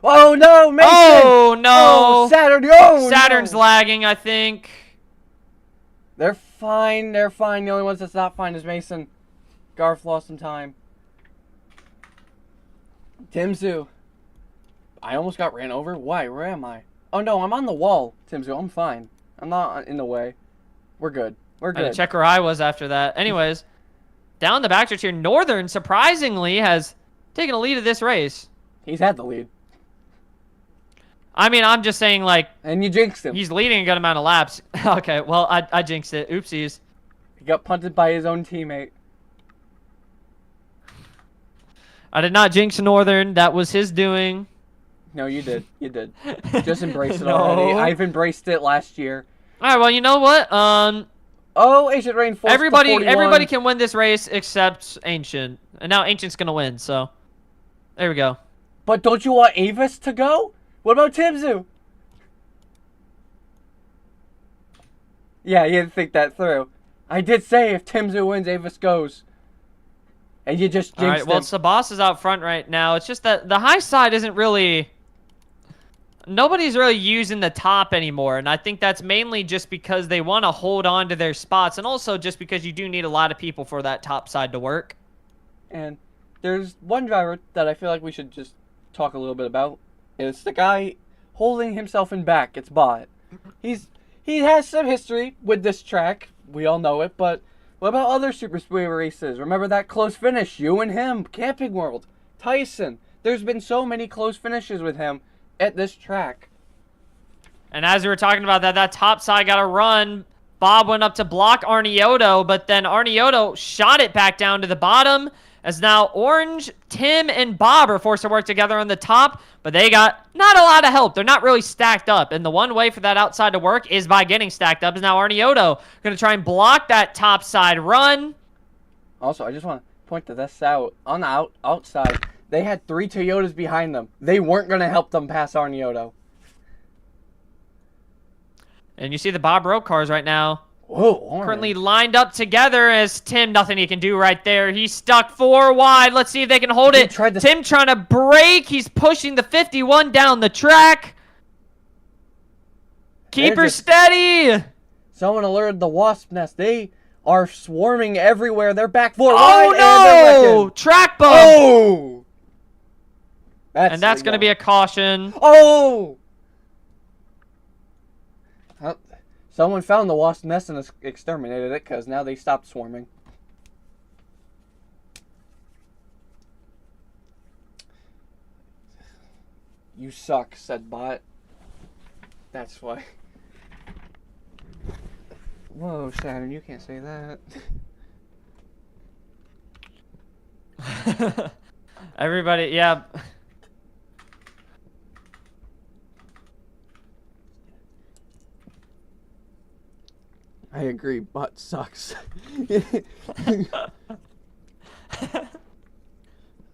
Oh, no, Mason! Oh, no! Oh, Saturn! Oh, Saturn's no. lagging, I think. They're fine. They're fine. The only ones that's not fine is Mason. Garth lost some time. Timzu. I almost got ran over. Why? Where am I? Oh, no, I'm on the wall, Timzu. I'm fine. I'm not in the way. We're good. We're I had good. to check where I was after that. Anyways, down the backstretch here, Northern, surprisingly, has taken a lead of this race. He's had the lead. I mean, I'm just saying, like... And you jinxed him. He's leading a good amount of laps. Okay, well, I jinxed it. Oopsies. He got punted by his own teammate. I did not jinx Northern. That was his doing. No, you did. You did. Just embrace it No. already. I've embraced it last year. All right. Well, you know what? Oh, Ancient Rain forced the 41. Everybody can win this race except Ancient, and now Ancient's gonna win. So, there we go. But don't you want Avis to go? What about Timzu? Yeah, you didn't think that through. I did say if Timzu wins, Avis goes. And you just jinxed All right. Well, him. Sabas is out front right now. It's just that the high side isn't really. Nobody's really using the top anymore, and I think that's mainly just because they want to hold on to their spots, and also just because you do need a lot of people for that top side to work. And there's one driver that I feel like we should just talk a little bit about. It's the guy holding himself in back. It's Bot. He has some history with this track. We all know it, but what about other Super Speedway races? Remember that close finish? You and him, Camping World, Tyson. There's been so many close finishes with him at this track. And as we were talking about that top side got a run. Bob went up to block Arniotto, but then Arniotto shot it back down to the bottom. As now Orange, Tim, and Bob are forced to work together on the top, but they got not a lot of help. They're not really stacked up, and the one way for that outside to work is by getting stacked up. Is now Arniotto going to try and block that top side run. Also, I just want to point to this out. On the outside, they had 3 Toyotas behind them. They weren't going to help them pass Arniotto. And you see the Bob Road cars right now. Whoa, Orange. Currently lined up together as Tim, nothing he can do right there. He's stuck 4 wide. Let's see if they can hold it. Tim trying to brake. He's pushing the 51 down the track. Keep her steady. Someone alerted the Wasp Nest. They are swarming everywhere. They're back 4 wide. Oh, no. Track bump. Oh. And that's going to be a caution. Oh. Someone found the Wasp Nest and exterminated it because now they stopped swarming. You suck, said Bot. That's why. Whoa, Saturn, you can't say that. Everybody, yeah. I agree, Bot sucks.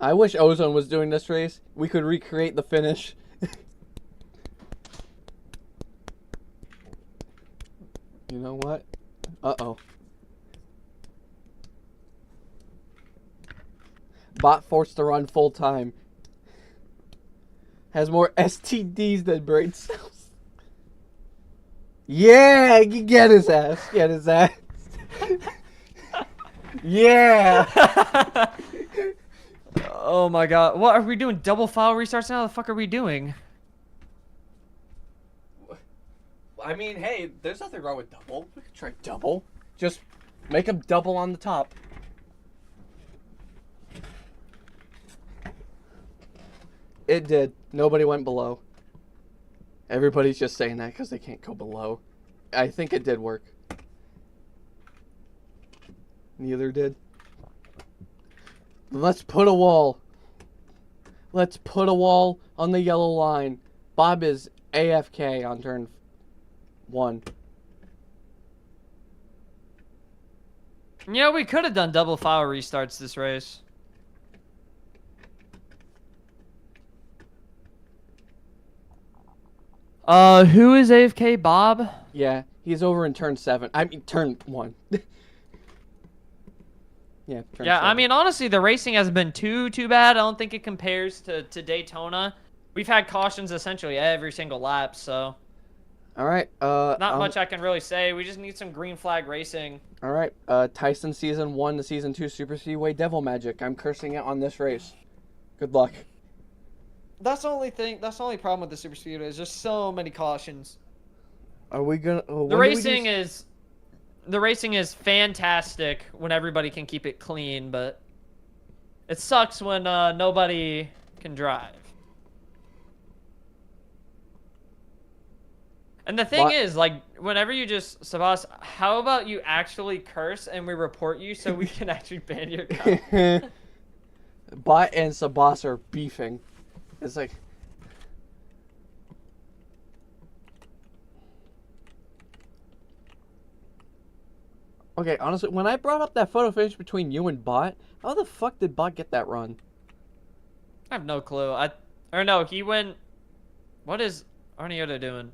I wish Ozone was doing this race. We could recreate the finish. You know what? Uh-oh. Bot forced to run full time. Has more STDs than brain cells. Yeah, get his ass. Get his ass. Yeah. Oh my god. What are we doing? Double file restarts now? The fuck are we doing? I mean, hey, there's nothing wrong with double. We could try double. Just make them double on the top. It did. Nobody went below. Everybody's just saying that because they can't go below. I think it did work. Neither did. Let's put a wall. Let's put a wall on the yellow line. Bob is AFK on turn 1. Yeah, we could have done double file restarts this race. Who is AFK? Bob? Yeah, he's over in turn 7. I mean, turn 1. Yeah, turn 7. I mean, honestly, the racing hasn't been too bad. I don't think it compares to Daytona. We've had cautions essentially every single lap, so. All right. Not much I can really say. We just need some green flag racing. All right. Tyson Season 1 to Season 2 Super Speedway Devil Magic. I'm cursing it on this race. Good luck. That's the only thing. That's the only problem with the Super Speedway is there's so many cautions. Are we gonna? The racing is fantastic when everybody can keep it clean, but it sucks when nobody can drive. And the thing is, like, whenever you just, Sabas, how about you actually curse and we report you so we can actually ban your account? Bot and Sabas are beefing. It's like... Okay, honestly, when I brought up that photo finish between you and Bot, how the fuck did Bot get that run? I have no clue. Or no, he went... What is Arniota doing?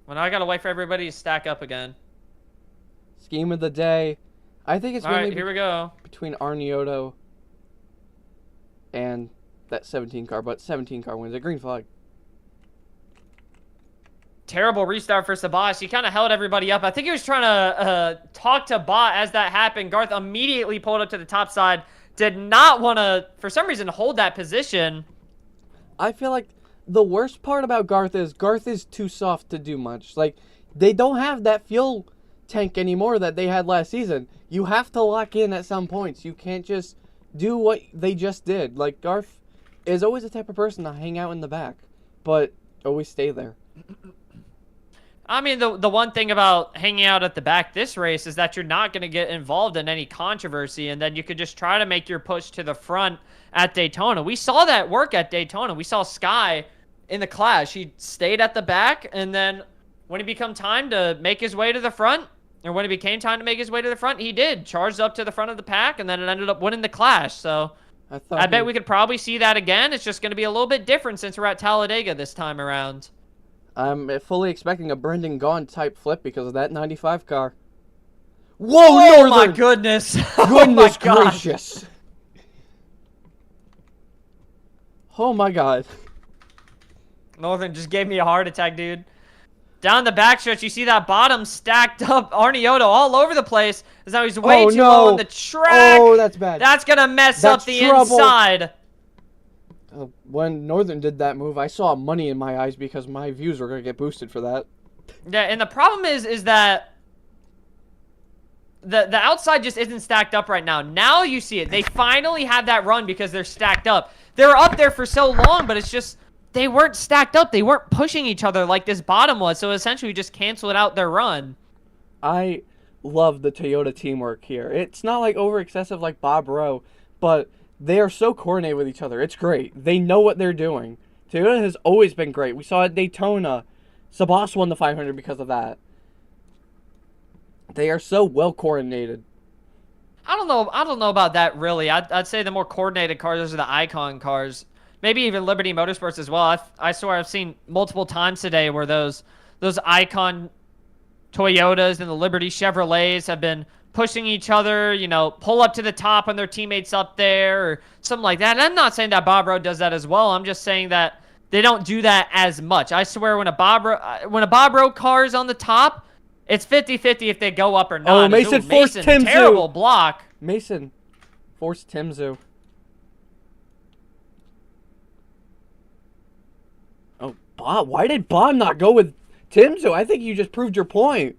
When I gotta wait for everybody to stack up again. Scheme of the day. I think it's Alright, here we go. Between Arnioto and that 17 car, but 17 car wins a green flag. Terrible restart for Sabas. He kind of held everybody up. I think he was trying to talk to Bot as that happened. Garth immediately pulled up to the top side. Did not want to, for some reason, hold that position. I feel like the worst part about Garth is too soft to do much. Like, they don't have that fuel tank anymore that they had last season. You have to lock in at some points. You can't just do what they just did. Like, Garth is always the type of person to hang out in the back, but always stay there. I mean, the one thing about hanging out at the back this race is that you're not going to get involved in any controversy, and then you could just try to make your push to the front at Daytona. We saw that work at Daytona. We saw Sky in the clash. He stayed at the back, and then when it became time to make his way to the front, or when it became time to make his way to the front, he did. Charged up to the front of the pack, and then it ended up winning the clash. So I bet we could probably see that again. It's just going to be a little bit different since we're at Talladega this time around. I'm fully expecting a Brendan Gaughan type flip because of that 95 car. Whoa, oh Northern! My goodness. Goodness oh my gracious. Oh my god. Northern just gave me a heart attack, dude. Down the backstretch, you see that bottom stacked up Arniota all over the place. As now he's way too low on the track. Oh, that's bad. That's going to mess up the inside. When Northern did that move, I saw money in my eyes because my views were going to get boosted for that. Yeah, and the problem is that the outside just isn't stacked up right now. Now you see it. They finally have that run because they're stacked up. They were up there for so long, but it's just they weren't stacked up. They weren't pushing each other like this bottom was, so essentially just canceled out their run. I love the Toyota teamwork here. It's not like over excessive like Bob Rowe, but they are so coordinated with each other. It's great. They know what they're doing. Toyota has always been great. We saw at Daytona. Sabas won the 500 because of that. They are so well coordinated. I don't know about that really. I'd say the more coordinated cars are the Icon cars. Maybe even Liberty Motorsports as well. I swear I've seen multiple times today where those Icon Toyotas and the Liberty Chevrolets have been pushing each other, you know, pull up to the top and their teammates up there or something like that. And I'm not saying that Bob Rowe does that as well. I'm just saying that they don't do that as much. I swear when a Bob Rowe car is on the top, it's 50-50 if they go up or not. Oh, Mason forced Timzu. Terrible block. Mason forced Timzu. Oh, Bob. Why did Bob not go with Timzu? I think you just proved your point.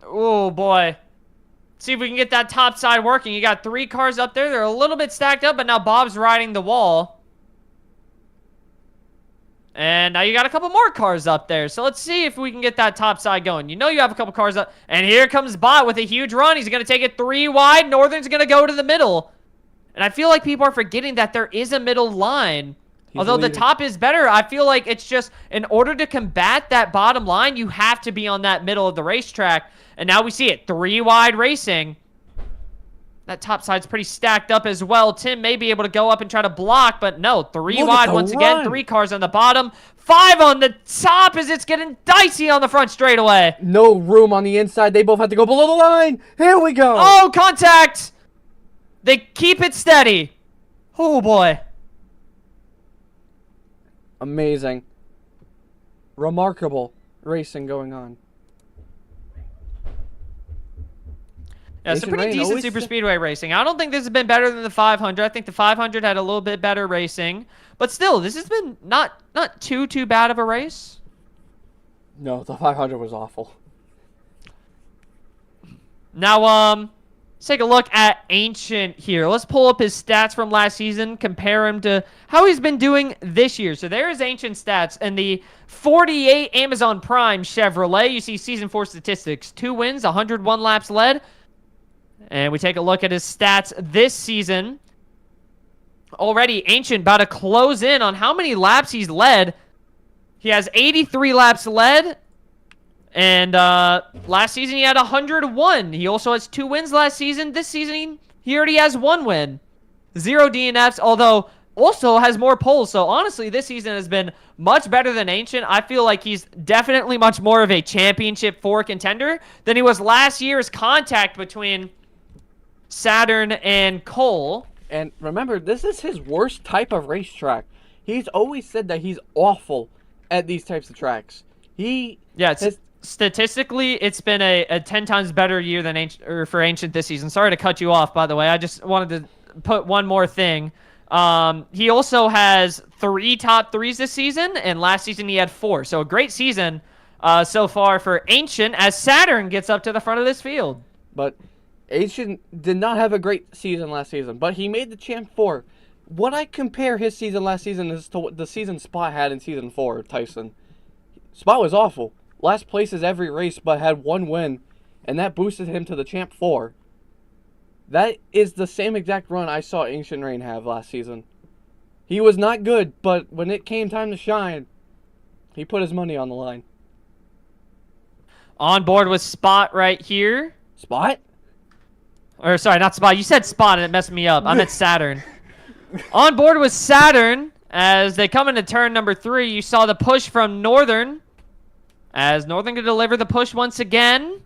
Oh, boy. See if we can get that top side working. You got 3 cars up there. They're a little bit stacked up, but now Bob's riding the wall. And now you got a couple more cars up there. So let's see if we can get that top side going. You know you have a couple cars up. And here comes Bot with a huge run. He's going to take it 3 wide. Northern's going to go to the middle. And I feel like people are forgetting that there is a middle line. Although the top is better, I feel like it's just in order to combat that bottom line, you have to be on that middle of the racetrack. And now we see it. 3 wide racing. That top side's pretty stacked up as well. Tim may be able to go up and try to block, but no. 3 wide once again. 3 cars on the bottom. 5 on the top as it's getting dicey on the front straightaway. No room on the inside. They both have to go below the line. Here we go. Oh, contact. They keep it steady. Oh, boy. Amazing. Remarkable racing going on. Yeah, some pretty decent super speedway racing. I don't think this has been better than the 500. I think the 500 had a little bit better racing. But still, this has been not too bad of a race. No, the 500 was awful. Now, let's take a look at Ancient here. Let's pull up his stats from last season, compare him to how he's been doing this year. So there's Ancient stats. And the 48 Amazon Prime Chevrolet, you see season 4 statistics. 2 wins, 101 laps led. And we take a look at his stats this season. already Ancient about to close in on how many laps he's led. He has 83 laps led. And last season he had 101. He also has 2 wins last season. This season he already has 1 win. 0 DNFs, although also has more poles. So honestly, this season has been much better than Ancient. I feel like he's definitely much more of a Championship 4 contender than he was last year's contact between Saturn and Cole. And remember, this is his worst type of racetrack. He's always said that he's awful at these types of tracks. Statistically, it's been a 10 times better year than for Ancient this season. Sorry to cut you off, by the way. I just wanted to put one more thing. He also has 3 top 3s this season, and last season he had 4. So a great season so far for Ancient as Saturn gets up to the front of this field. But Ancient did not have a great season last season, but he made the Champ 4. What I compare his season last season is to what the season Spot had in season 4, Tyson. Spot was awful. Last places every race, but had 1 win, and that boosted him to the Champ 4. That is the same exact run I saw Ancient Rain have last season. He was not good, but when it came time to shine, he put his money on the line. On board with Spot right here. Spot? Or sorry, not Spot. You said Spot and it messed me up. I meant Saturn. On board with Saturn as they come into turn number 3. You saw the push from Northern. As Northern can deliver the push once again.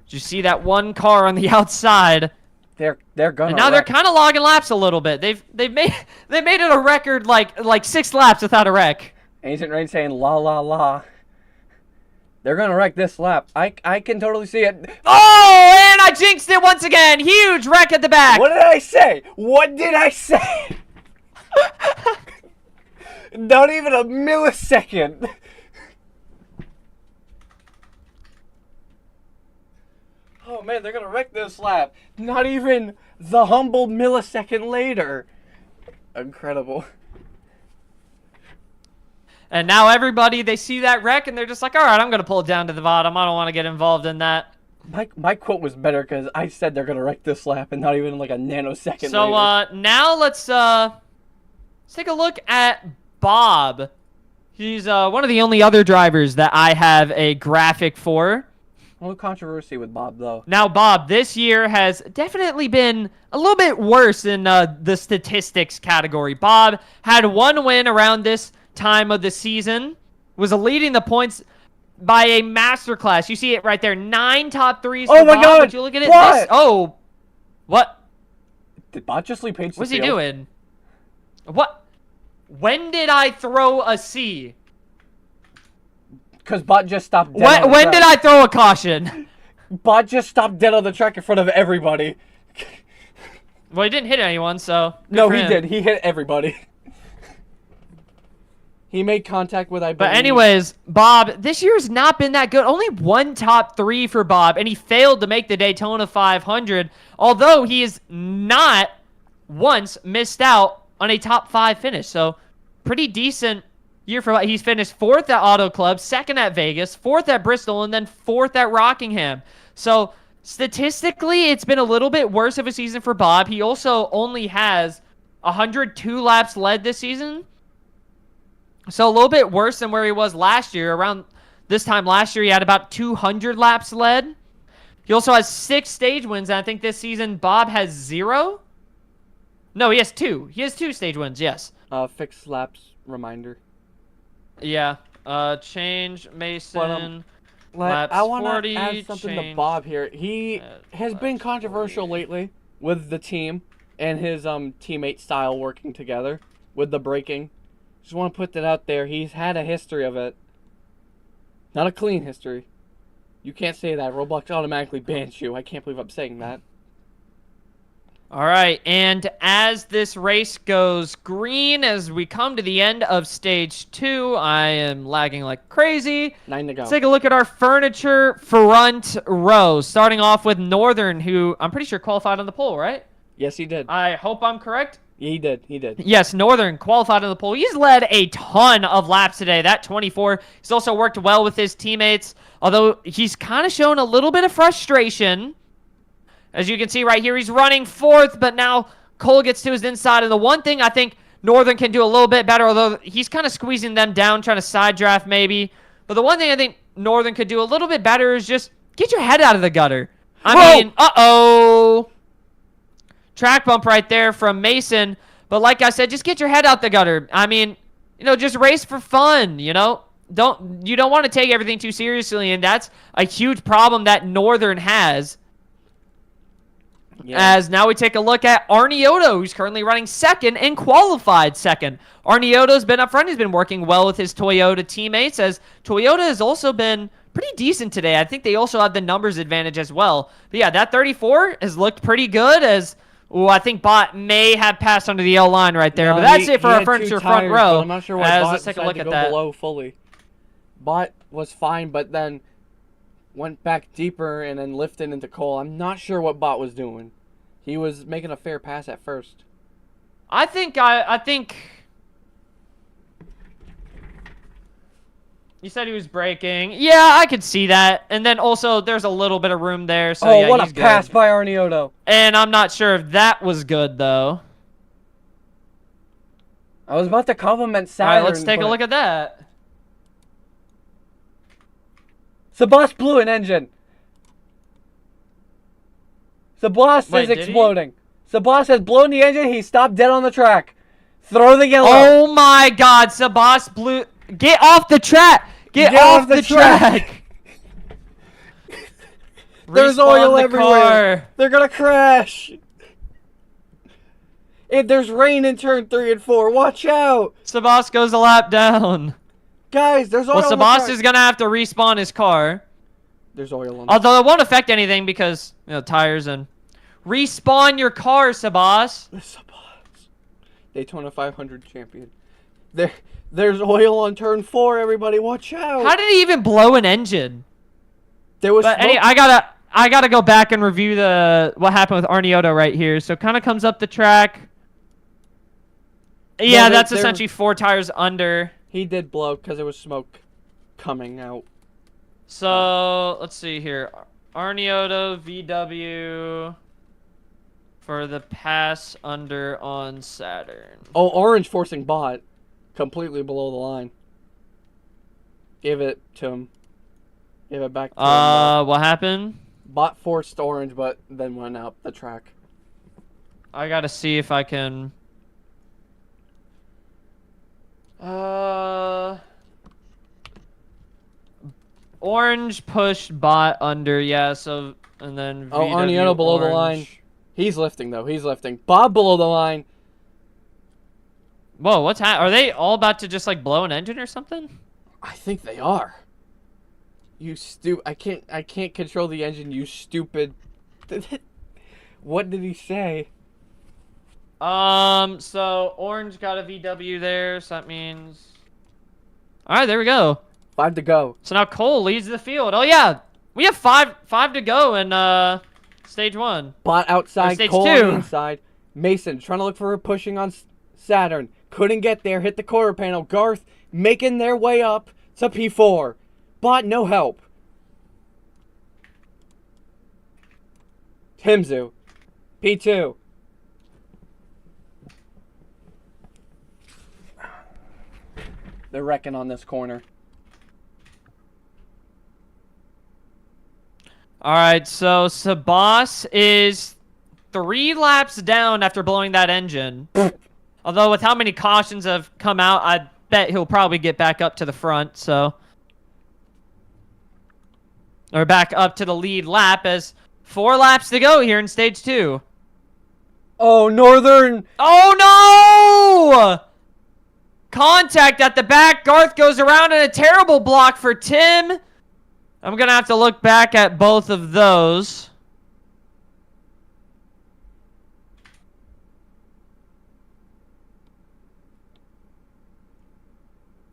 Did you see that one car on the outside? They're gonna. And now they're kind of logging laps a little bit. They've made it a record like 6 laps without a wreck. Ancient Rain saying la la la. They're gonna wreck this lap. I can totally see it. Oh, and I jinxed it once again. Huge wreck at the back. What did I say? What did I say? Not even a millisecond. Oh man, they're gonna wreck this lap. Not even the humble millisecond later. Incredible. And now everybody, they see that wreck and they're just like, all right, I'm going to pull it down to the bottom. I don't want to get involved in that. My quote was better because I said they're going to wreck this lap and not even like a nanosecond so, later. Now let's take a look at Bob. He's one of the only other drivers that I have a graphic for. A little controversy with Bob, though. Now, Bob, this year has definitely been a little bit worse in the statistics category. Bob had 1 win around this time of the season, was leading the points by a masterclass. You see it right there, 9 top 3s. Oh my Bob, God! But you look at it. What? What? Did Bot just leave Page? What's he doing? What? When did I throw a C? Because Bot just stopped dead. When did I throw a caution? Bot just stopped dead on the track in front of everybody. Well, he didn't hit anyone, so. No, he did. He hit everybody. He made contact with, I believe. But anyways, Bob, this year's not been that good. Only 1 top 3 for Bob, and he failed to make the Daytona 500, although he is not once missed out on a top 5 finish. So, pretty decent year for Bob. He's finished 4th at Auto Club, 2nd at Vegas, 4th at Bristol, and then 4th at Rockingham. So, statistically, it's been a little bit worse of a season for Bob. He also only has 102 laps led this season. So a little bit worse than where he was last year. Around this time last year, he had about 200 laps led. He also has 6 stage wins, and I think this season Bob has 0. No, he has 2. He has 2 stage wins, yes. Fixed laps reminder. Yeah. Change Mason. I want 40, to add something to Bob here. He has been controversial 40. Lately with the team and his teammate style working together with the braking. Just want to put that out there. He's had a history of it. Not a clean history. You can't say that. Roblox automatically bans you. I can't believe I'm saying that. All right, and as this race goes green, as we come to the end of stage 2, I am lagging like crazy. 9 to go. Let's take a look at our furniture front row. Starting off with Northern, who I'm pretty sure qualified on the pole, right? Yes, he did. I hope I'm correct. Yeah, he did. He did. Yes, Northern qualified on the pole. He's led a ton of laps today. That 24. He's also worked well with his teammates, although he's kind of shown a little bit of frustration. As you can see right here, he's running 4th, but now Cole gets to his inside. And the one thing I think Northern can do a little bit better, although he's kind of squeezing them down, trying to side draft maybe. But the one thing I think Northern could do a little bit better is just get your head out of the gutter. I mean, uh-oh. Track bump right there from Mason. But like I said, just get your head out the gutter. I mean, you know, just race for fun, you know? You don't want to take everything too seriously, and that's a huge problem that Northern has. Yeah. As now we take a look at Arnioto, who's currently running second and qualified second. Arnioto's been up front. He's been working well with his Toyota teammates, as Toyota has also been pretty decent today. I think they also have the numbers advantage as well. But yeah, that 34 has looked pretty good, as I think Bot may have passed under the yellow line right there. No, but that's it for our furniture front row. I'm not sure why Bot let's take a look at that. Below fully. Bot was fine, but then went back deeper and then lifted into Cole. I'm not sure what Bot was doing. He was making a fair pass at first. I think you said he was braking. Yeah, I could see that. And then also there's a little bit of room there. So yeah, what a pass by Arnioto. And I'm not sure if that was good though. I was about to compliment Saturn. All right, let's take a look at that. Sabas blew an engine. Sabas is exploding. Sabas has blown the engine. He stopped dead on the track. Throw the yellow. Oh my God, Sabas blew. Get off the track. Get off the track. There's oil everywhere. They're going to crash. If there's rain in turn 3 and 4, watch out. Sabas goes a lap down. Guys, there's oil. Well, Sabas is going to have to respawn his car. There's oil on. Although it won't affect anything because, you know, tires and... Respawn your car, Sabas. Sabas. Daytona 500 champion. There's oil on turn 4, everybody. Watch out. How did he even blow an engine? There was But anyway, I gotta go back and review what happened with Arnioto right here. So kind of comes up the track. Yeah, that's essentially 4 tires under. He did blow because there was smoke coming out. So, let's see here. Arnioto, VW for the pass under on Saturn. Oh, orange forcing Bot completely below the line. Give it to him. Give it back to him. What happened? Bot forced orange, but then went up the track. I gotta see if I can... Orange pushed Bot under, yeah, so, and then VW Arnioto below the line. He's lifting, though. He's lifting. Bob below the line. Whoa, what's happening? Are they all about to just, like, blow an engine or something? I think they are. You I can't control the engine, you stupid. What did he say? So, Orange got a VW there, so that means... Alright, there we go. 5 to go. So now Cole leads the field. Oh, yeah. We have five to go in, stage 1. Bot outside, stage Cole 2. on the inside. Mason trying to look for her pushing on Saturn. Couldn't get there, hit the quarter panel. Garth making their way up to P4. Bot, no help. Timzu, P2. They're wrecking on this corner. Alright, so Sabas is 3 laps down after blowing that engine. Although with how many cautions have come out, I bet he'll probably get back up to the front, so... Or back up to the lead lap as 4 laps to go here in stage 2. Oh, Northern! Oh, no! Contact at the back. Garth goes around in a terrible block for Tim. I'm going to have to look back at both of those.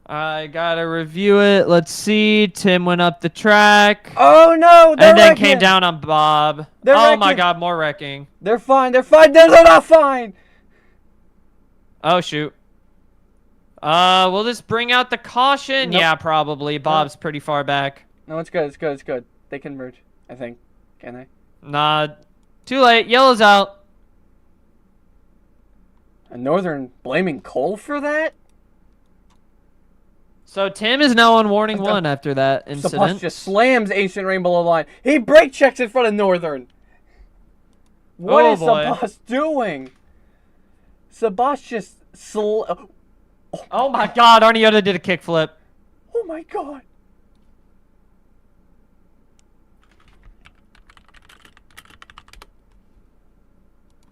I gotta review it. Let's see. Tim went up the track. Oh, no! And then came down on Bob. Oh, my God. More wrecking. They're fine. They're fine. They're not fine. Oh, shoot. Will this bring out the caution? Nope. Yeah, probably. Bob's pretty far back. No, it's good. It's good. It's good. They can merge, I think. Can they? Nah. Too late. Yellow's out. And Northern blaming Cole for that? So Tim is now on warning 1 after that incident. Sabas just slams Ancient Rain below the line. He brake checks in front of Northern. What is Sabas doing? Sabas just Oh my god, Arniota did a kickflip. Oh my god.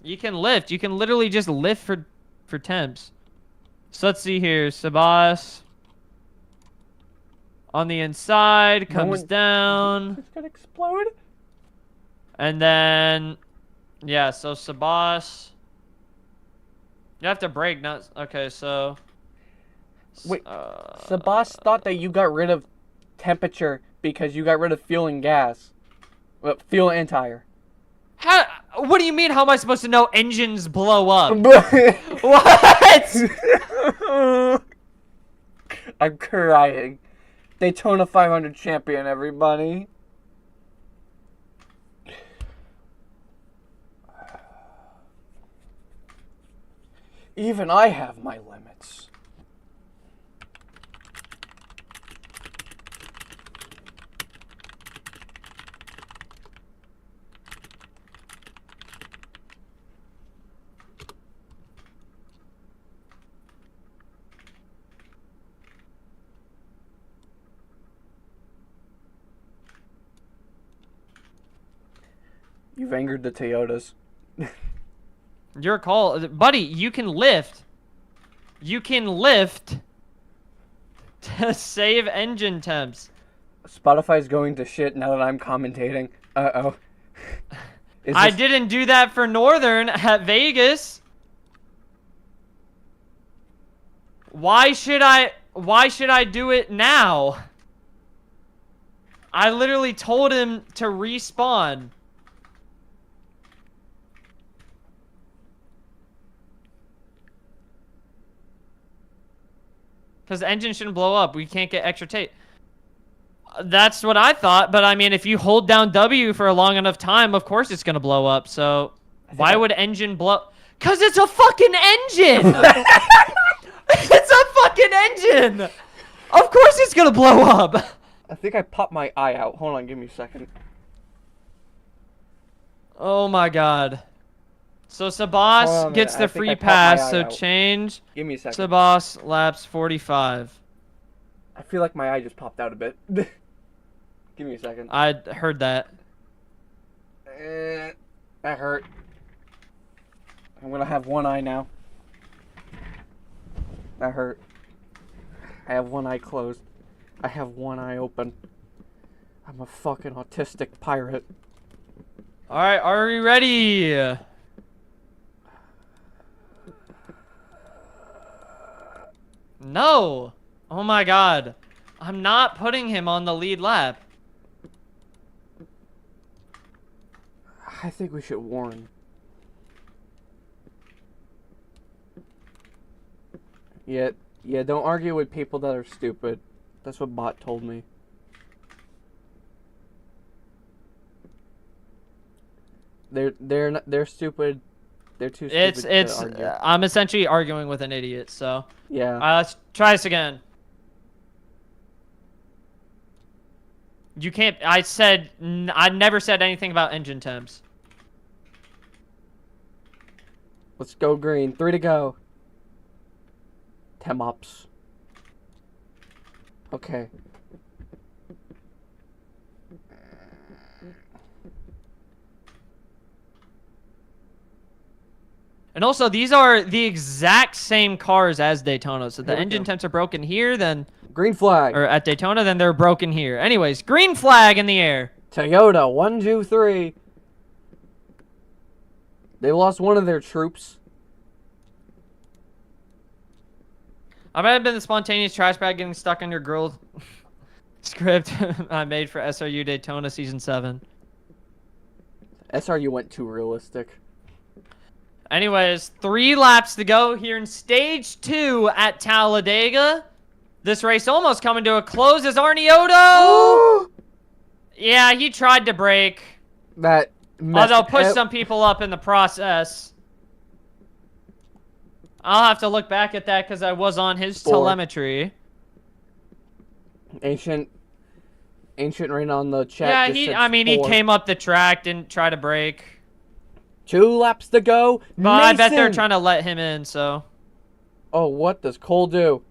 You can lift. You can literally just lift for temps. So let's see here. Sabas on the inside comes down. It's gonna explode. And then, yeah, so Sabas. You have to brake, not... Okay, so... Wait, Sabas thought that you got rid of temperature because you got rid of fuel and gas. Well, fuel and tire. How... What do you mean, how am I supposed to know engines blow up? What? I'm crying. Daytona 500 champion, everybody. Even I have my limits. You've angered the Toyotas. Your call. Buddy, you can lift. You can lift to save engine temps. Spotify's going to shit now that I'm commentating. Uh-oh. I didn't do that for Northern at Vegas. Why should I do it now? I literally told him to respawn. Because the engine shouldn't blow up. We can't get extra tape. That's what I thought, but I mean, if you hold down W for a long enough time, of course it's going to blow up. So why would engine blow? Because it's a fucking engine! It's a fucking engine! Of course it's going to blow up! I think I popped my eye out. Hold on, give me a second. Oh my god. So Sabas gets the free pass, so change. Give me a second. Sabas laps 45. I feel like my eye just popped out a bit. Give me a second. I heard that. That hurt. I'm gonna have one eye now. That hurt. I have one eye closed. I have one eye open. I'm a fucking autistic pirate. Alright, are we ready? No! Oh my god. I'm not putting him on the lead lap. I think we should warn. Yeah, don't argue with people that are stupid. That's what Bot told me. They're stupid. They're too stupid to argue. I'm essentially arguing with an idiot, so. Yeah. Let's try this again. You can't. I never said anything about engine temps. Let's go green. 3 to go. 10 ups. Okay. And also, these are the exact same cars as Daytona. So the engine temps are broken here, then... Green flag. Or at Daytona, then they're broken here. Anyways, green flag in the air. Toyota, 1, 2, 3. They lost one of their troops. I might have been the spontaneous trash bag getting stuck on your grill script I made for SRU Daytona Season 7. SRU went too realistic. Anyways, 3 laps to go here in Stage 2 at Talladega. This race almost coming to a close as Arniota. Yeah, he tried to brake. That although pushed some people up in the process. I'll have to look back at that because I was on his 4. telemetry. Ancient right on the chat. Yeah, just said I mean, he 4. came up the track, didn't try to break. 2 laps to go. But I bet they're Mason! trying to let him in, so. Oh, what does Cole do?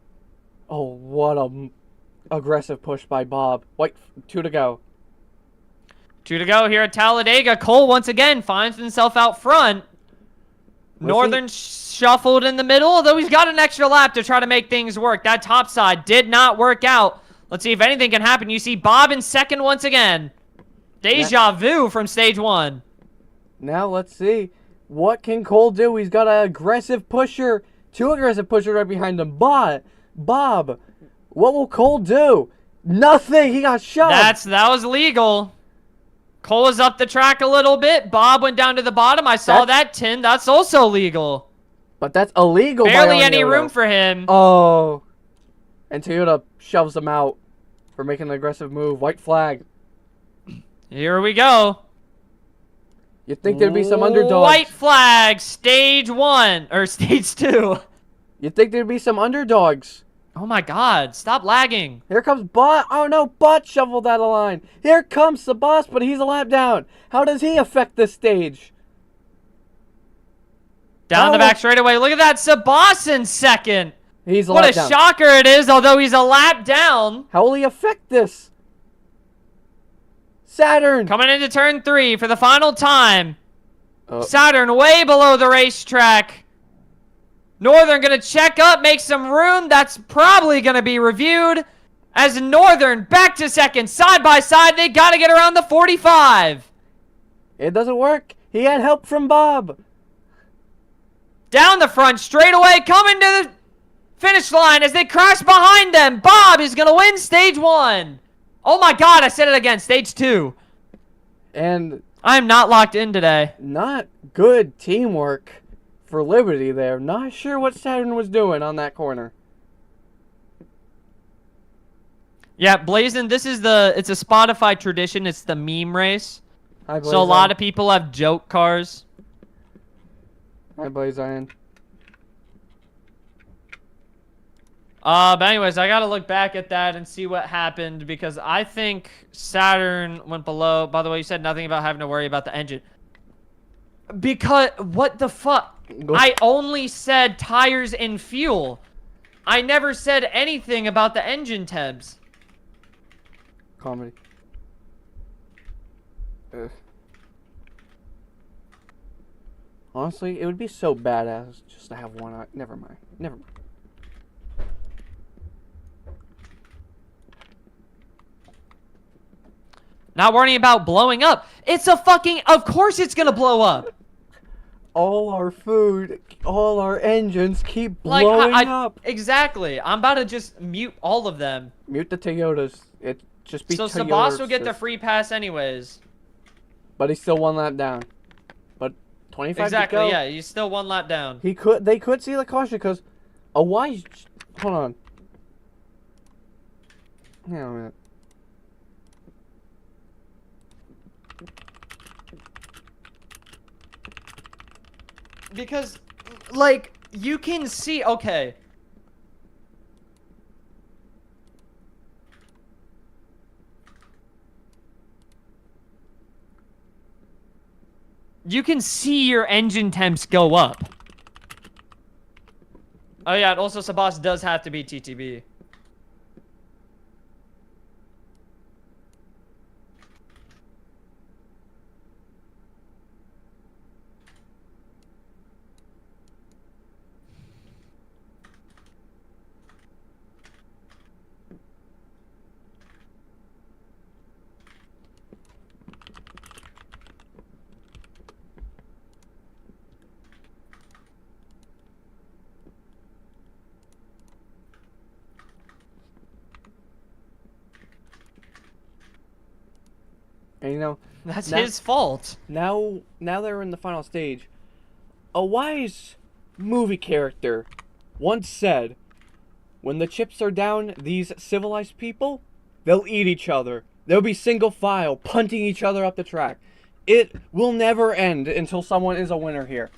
Oh, what a aggressive push by Bob. Wait, 2 to go. 2 to go here at Talladega. Cole once again finds himself out front. Northern shuffled in the middle, although he's got an extra lap to try to make things work. That top side did not work out. Let's see if anything can happen. You see Bob in second once again. Deja vu from stage 1. Now let's see. What can Cole do? He's got an aggressive pusher. 2 aggressive pushers right behind him. Bob, what will Cole do? Nothing. He got shoved. That was legal. Cole was up the track a little bit. Bob went down to the bottom. I saw that tin. That's also legal. But that's illegal. Barely any room for him. Oh. And Toyota shoves him out for making an aggressive move. White flag. Here we go. You'd think there'd be some underdogs. White flag, stage 1, or stage 2. You'd think there'd be some underdogs. Oh my god, stop lagging. Here comes Bot. Oh no, Bot shoveled out of line. Here comes the boss, but he's a lap down. How does he affect this stage? Down the back straightaway. Look at that, Sabas second. He's a what lap a down. shocker it is, although he's a lap down. How will he affect this? Saturn. Coming into turn 3 for the final time. Oh. Saturn way below the racetrack. Northern going to check up, make some room. That's probably going to be reviewed. As Northern back to second, side by side. They got to get around the 45. It doesn't work. He had help from Bob. Down the front straightaway, coming to the finish line as they crash behind them. Bob is going to win stage 1. Oh my god, I said it again. Stage 2. And I'm not locked in today. not good teamwork for Liberty there. Not sure what Saturn was doing on that corner. Yeah, Blazin', it's a Spotify tradition. It's the meme race. Hi, So a lot of people have joke cars. Hi, Blazin. But anyways, I gotta look back at that and see what happened because I think Saturn went below. By the way, you said nothing about having to worry about the engine. Because, what the fuck? I only said tires and fuel. I never said anything about the engine temps. Comedy. Ugh. Honestly, it would be so badass just to have one eye. Never mind. Not worrying about blowing up. It's a fucking... Of course it's gonna blow up. All our food, all our engines keep blowing up. Exactly. I'm about to just mute all of them. Mute the Toyotas. It just be So Toyotas. Sabas will get the free pass anyways. But he's still 1 lap down. But 25 Exactly, to go. yeah. He's still 1 lap down. They could see the caution because a wise. Hold on. Hang on a minute. Because, like, you can see... Okay. You can see your engine temps go up. Oh yeah, and also Sabas does have to be TTB. And you know, That's his fault. now they're in the final stage. A wise movie character once said, when the chips are down, these civilized people, they'll eat each other. They'll be single file, punting each other up the track. It will never end until someone is a winner here.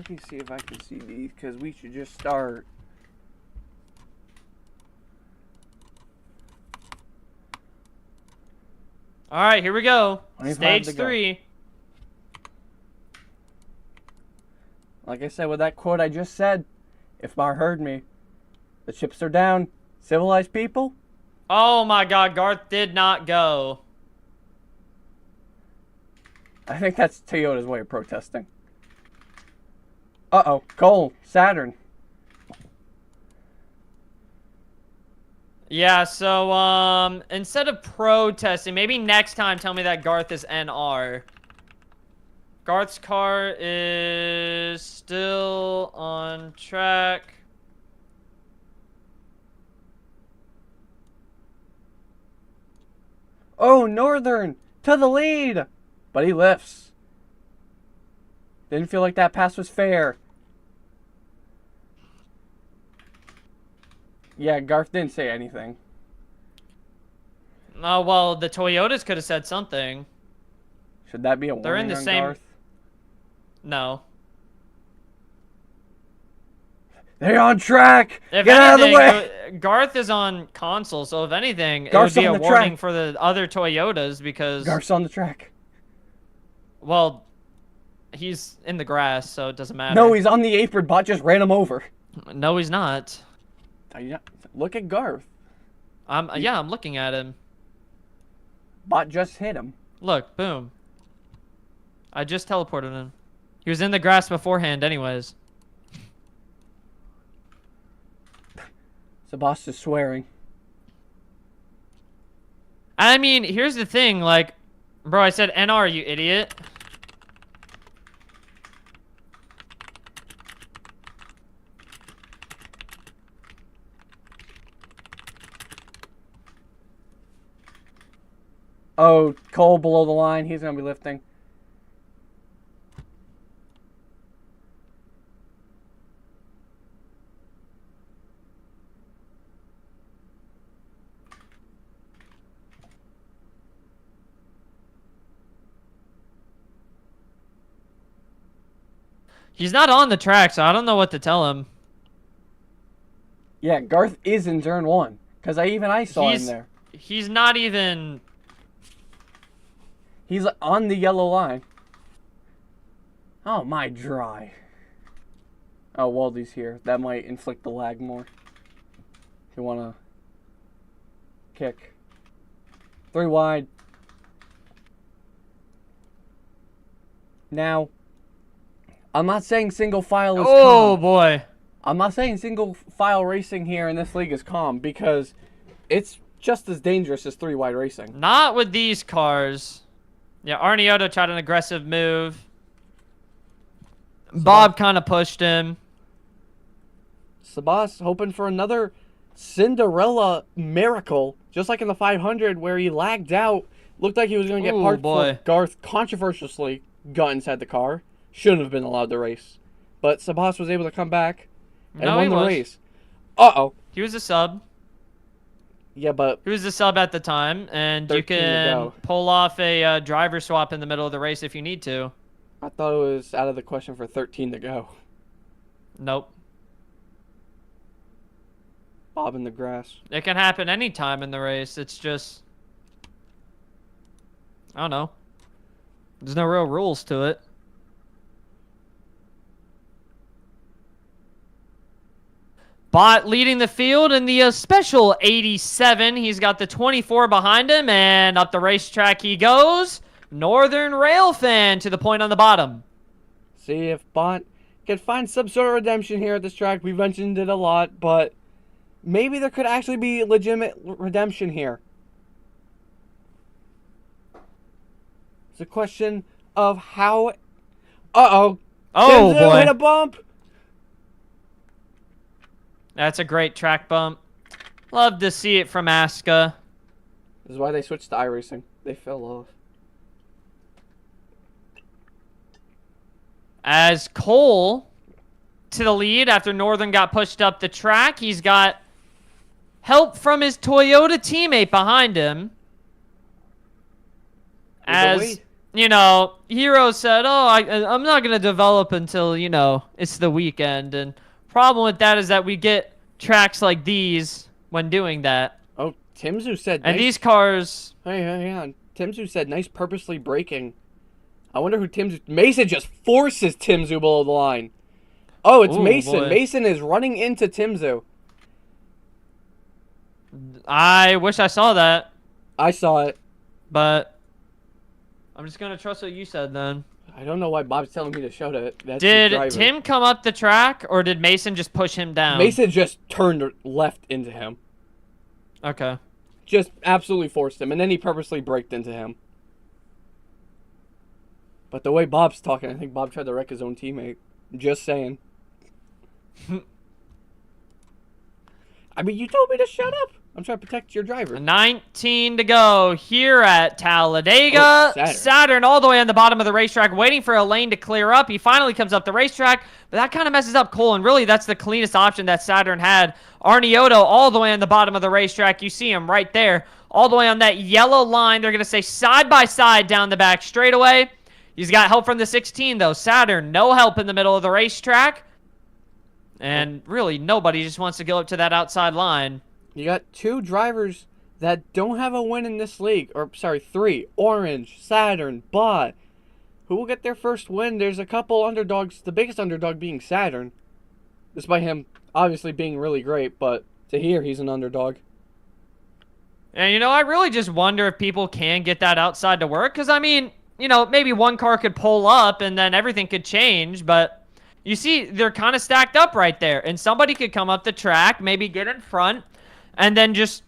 Let me see if I can see these, because we should just start. All right, here we go. 25 Stage to go. 3. Like I said, with that quote I just said, if Mar heard me, the chips are down. Civilized people? Oh my God, Garth did not go. I think that's Toyota's way of protesting. Uh-oh. Cole. Saturn. Yeah, so, instead of protesting, maybe next time tell me that Garth is NR. Garth's car is still on track. Oh, Northern! To the lead! But he lifts. Didn't feel like that pass was fair. Yeah, Garth didn't say anything. Oh, well, the Toyotas could have said something. Should that be a They're in warning the on same... Garth? No. They're on track! If Get out of the anything, way! Garth is on console, so if anything, Garth's it would be on a the warning track. for the other Toyotas because... Garth's on the track. Well, he's in the grass, so it doesn't matter. No, he's on the apron. Bot just ran him over. No, he's not. Look at Garth. Yeah, I'm looking at him. Bot just hit him. Look, boom. I just teleported him. He was in the grass beforehand anyways. The boss is swearing. I mean, here's the thing, like, bro, I said NR, you idiot. Oh, Cole below the line. He's going to be lifting. He's not on the track, so I don't know what to tell him. Yeah, Garth is in turn 1. Because I saw him there. He's not even... He's on the yellow line. Oh, my dry. Oh, Waldy's here. That might inflict the lag more. If you want to kick. 3 wide. Now, I'm not saying single file is Oh, calm. boy. I'm not saying single file racing here in this league is calm because it's just as dangerous as 3 wide racing. Not with these cars. Yeah, Arniotto tried an aggressive move. Bob kind of pushed him. Sabas hoping for another Cinderella miracle, just like in the 500 where he lagged out. Looked like he was going to get Ooh, parked boy. for Garth controversially got inside the car. Shouldn't have been allowed to race. But Sabas was able to come back and No, won he the was. race. Uh-oh. He was a sub. Yeah, but He was a sub at the time, and you 13 to can go. pull off a driver swap in the middle of the race if you need to. I thought it was out of the question for 13 to go. Nope. Bob in the grass. It can happen anytime in the race. It's just... I don't know. There's no real rules to it. Bot leading the field in the special 87. He's got the 24 behind him, and up the racetrack he goes. Northern Rail fan to the point on the bottom. See if Bot can find some sort of redemption here at this track. We've mentioned it a lot, but maybe there could actually be legitimate redemption here. It's a question of how... Uh-oh. Oh, Kenzo boy. hit a bump. That's a great track bump. Love to see it from Aska. This is why they switched to iRacing. They fell off. As Cole to the lead after Northern got pushed up the track. He's got help from his Toyota teammate behind him. As you know, Hero said, "Oh, I'm not gonna develop until it's the weekend." And problem with that is that we get tracks like these when doing that, Oh, Timzu said and nice. these cars. Hey, hang on. Timzu said nice purposely braking. I wonder who Timzu... Mason just forces Timzu below the line. Oh, it's Ooh, Mason. boy. Mason is running into Timzu. I wish I saw that, I saw it. but I'm just gonna trust what you said then. I don't know why Bob's telling me to show that. That's his Did driver. Tim come up the track, or did Mason just push him down? Mason just turned left into him. Okay. Just absolutely forced him, and then he purposely braked into him. But the way Bob's talking, I think Bob tried to wreck his own teammate. Just saying. I mean, you told me to shut up. I'm trying to protect your driver. 19 to go here at Talladega. Oh, Saturn all the way on the bottom of the racetrack, waiting for a lane to clear up. He finally comes up the racetrack, but that kind of messes up Cole, and really that's the cleanest option that Saturn had. Arnioto all the way on the bottom of the racetrack. You see him right there, all the way on that yellow line. They're going to say side by side down the back straightaway. He's got help from the 16, though. Saturn, no help in the middle of the racetrack. And really, nobody just wants to go up to that outside line. You got two drivers that don't have a win in this league. Or, sorry, three. Orange, Saturn, Bot. Who will get their first win? There's a couple underdogs. The biggest underdog being Saturn. Despite him obviously being really great, but to here, he's an underdog. And, I really just wonder if people can get that outside to work. Because, I mean, maybe one car could pull up and then everything could change. But you see, they're kind of stacked up right there. And somebody could come up the track, maybe get in front, and then just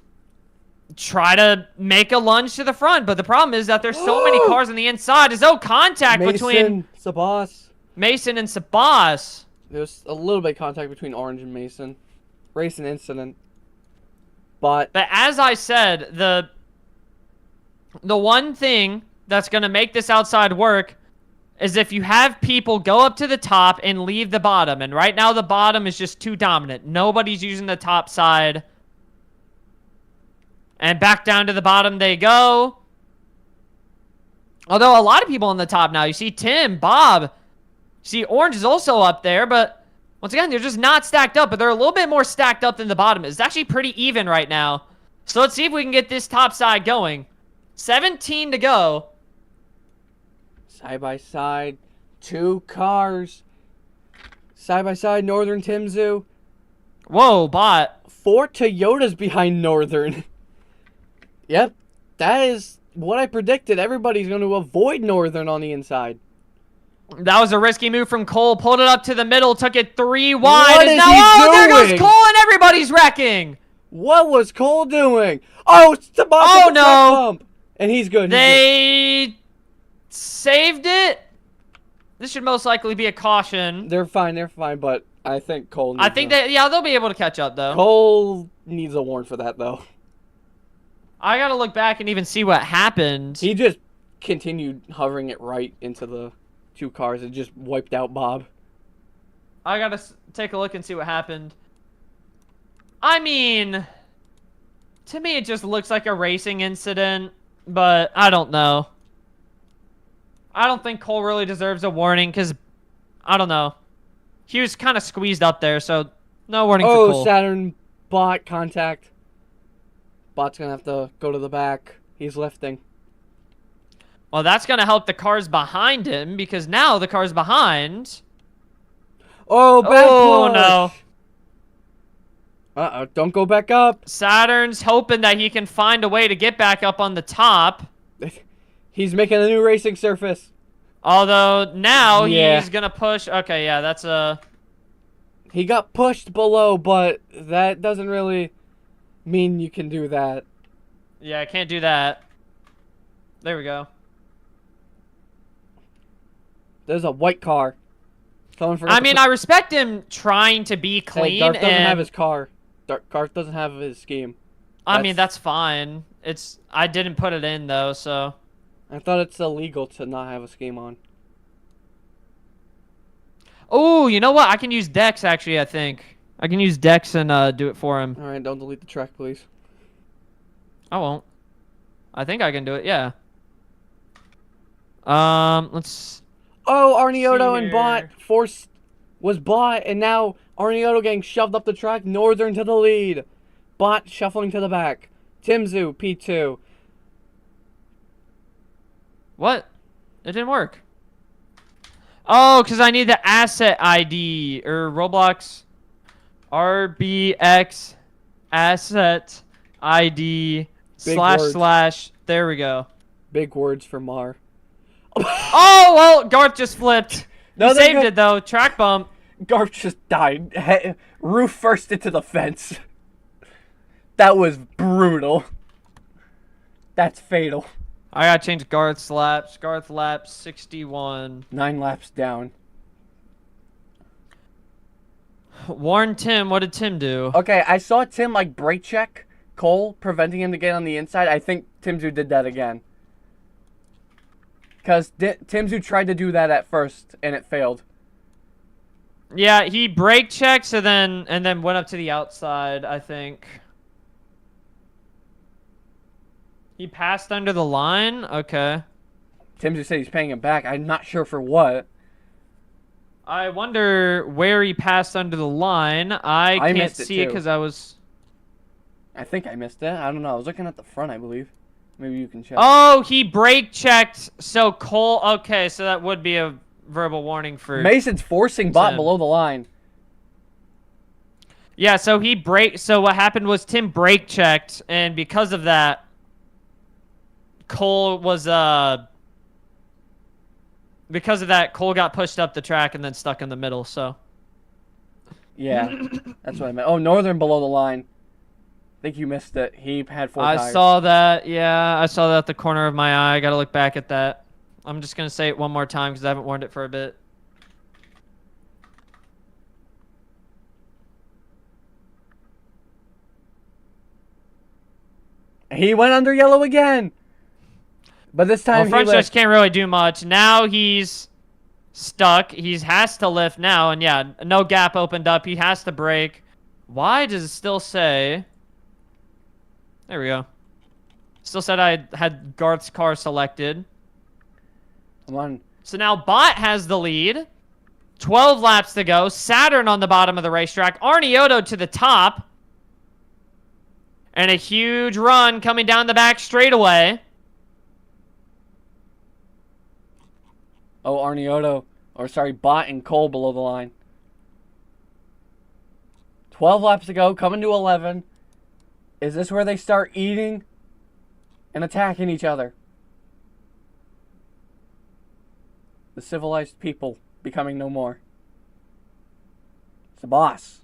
try to make a lunge to the front. But the problem is that there's so many cars on the inside. There's no contact between Sabas. Mason and Sabas. There's a little bit of contact between Orange and Mason. Racing incident. But as I said, the one thing that's going to make this outside work is if you have people go up to the top and leave the bottom. And right now the bottom is just too dominant. Nobody's using the top side. And back down to the bottom they go. Although a lot of people on the top now. You see Tim, Bob. You see Orange is also up there. But once again, they're just not stacked up. But they're a little bit more stacked up than the bottom. It's actually pretty even right now. So let's see if we can get this top side going. 17 to go. Side by side. Two cars. Side by side, Northern Timzu. Whoa, Bot. 4 Toyotas behind Northern. Yep, that is what I predicted. Everybody's going to avoid Northern on the inside. That was a risky move from Cole. Pulled it up to the middle, took it 3 wide. What is he there doing? goes Cole, and everybody's wrecking. What was Cole doing? Oh, it's the bump. Oh, the no. bump. And he's good. They saved it. This should most likely be a caution. They're fine, but I think Cole needs they'll be able to catch up, though. Cole needs a warrant for that, though. I gotta look back and even see what happened. He just continued hovering it right into the two cars and just wiped out Bob. I gotta take a look and see what happened. I mean, to me it just looks like a racing incident, but I don't know. I don't think Cole really deserves a warning because, I don't know. He was kind of squeezed up there, so no warning for Cole. Oh, Saturn Bot contact. Bot's going to have to go to the back. He's lifting. Well, that's going to help the cars behind him because now the cars behind. Oh, back push. No. Uh-oh, don't go back up. Saturn's hoping that he can find a way to get back up on the top. He's making a new racing surface. Although now he's going to push. Okay, yeah, that's a... He got pushed below, but that doesn't really mean you can do that. Yeah, I can't do that. There we go. There's a white car. I mean, I respect him trying to be clean. Hey, Garth doesn't have his car. Garth doesn't have his scheme. I mean, that's fine. I didn't put it in, though, so... I thought it's illegal to not have a scheme on. Oh, you know what? I can use Dex, actually, I think. I can use Dex and do it for him. Alright, don't delete the track, please. I won't. I think I can do it, yeah. Let's Oh, see Arniotto and here. was Bot, and now Arniotto getting shoved up the track. Northern to the lead. Bot shuffling to the back. Timzu, P2. What? It didn't work. Oh, because I need the asset ID or Roblox RBX asset ID Big slash words. slash. There we go. Big words for Mar. Oh, well, Garth just flipped. No, He they're saved good. it, though. Track bump. Garth just died. Roof first into the fence. That was brutal. That's fatal. I gotta change Garth's laps. Garth laps 61. 9 laps down. Warn Tim. What did Tim do? Okay, I saw Tim like brake check Cole, preventing him to get on the inside. I think Timzu did that again. Because Timzu tried to do that at first, and it failed. Yeah, he brake checked and then went up to the outside, I think. He passed under the line? Okay. Timzu said he's paying him back. I'm not sure for what. I wonder where he passed under the line. I can't missed it see it too. because I was... I think I missed it. I don't know. I was looking at the front, I believe. Maybe you can check. Oh, he brake checked. So Cole... Okay, so that would be a verbal warning for... Mason's forcing Bot Tim. below the line. Yeah, so he brake... So what happened was Tim brake checked, and because of that, Cole was... Because of that, Cole got pushed up the track and then stuck in the middle, so... Yeah, that's what I meant. Oh, Northern below the line. I think you missed it. He had 4 I tires. saw that. Yeah, I saw that at the corner of my eye. I gotta look back at that. I'm just gonna say it one more time because I haven't warned it for a bit. He went under yellow again. But this time Well, front he stretch lifted. can't really do much. Now he's stuck. He has to lift now, and yeah, no gap opened up. He has to brake. Why does it still say... There we go. Still said I had Garth's car selected. Come on. So now Bot has the lead. 12 laps to go. Saturn on the bottom of the racetrack. Arniotto to the top. And a huge run coming down the back straightaway. Oh, Arniotto. Or sorry, Bot and Cole below the line. 12 laps to go. Coming to 11. Is this where they start eating and attacking each other? The civilized people becoming no more. It's the boss.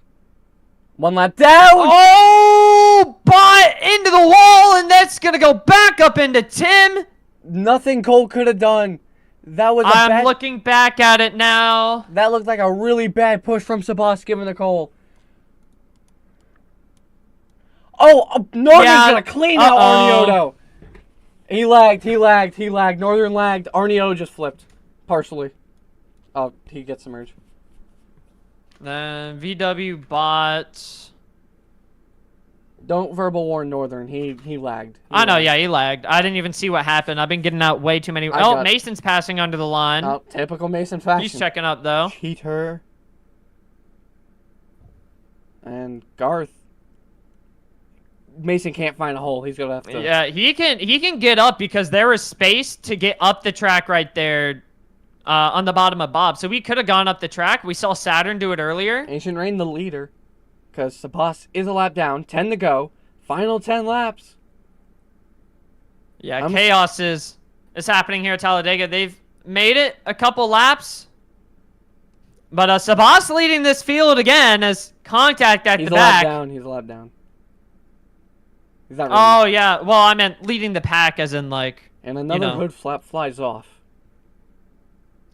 1 lap down! Oh! Bot into the wall, and that's going to go back up into Tim. Nothing Cole could have done. That was I'm looking back at it now. That looked like a really bad push from Sabas giving to Cole. Oh, Northern's gonna clean out Arniotto. He lagged. Northern lagged. Arniotto just flipped. Partially. Oh, he gets the merge. Then VW Bot. Don't verbal warn Northern. He lagged. I know, yeah, he lagged. I didn't even see what happened. I've been getting out way too many. Oh, Mason's passing under the line. Oh, typical Mason fashion. He's checking up, though. Cheater. And Garth. Mason can't find a hole. He's gonna have to. Yeah, he can get up because there was space to get up the track right there on the bottom of Bob. So we could have gone up the track. We saw Saturn do it earlier. Ancient Rain the leader. Because Sabas is a lap down. 10 to go. Final 10 laps. Yeah, chaos is happening here at Talladega. They've made it a couple laps. But Sabas leading this field again as contact at the back. He's a lap down. He's not Oh, yeah. Well, I meant leading the pack as in, like, and another hood flap flies off.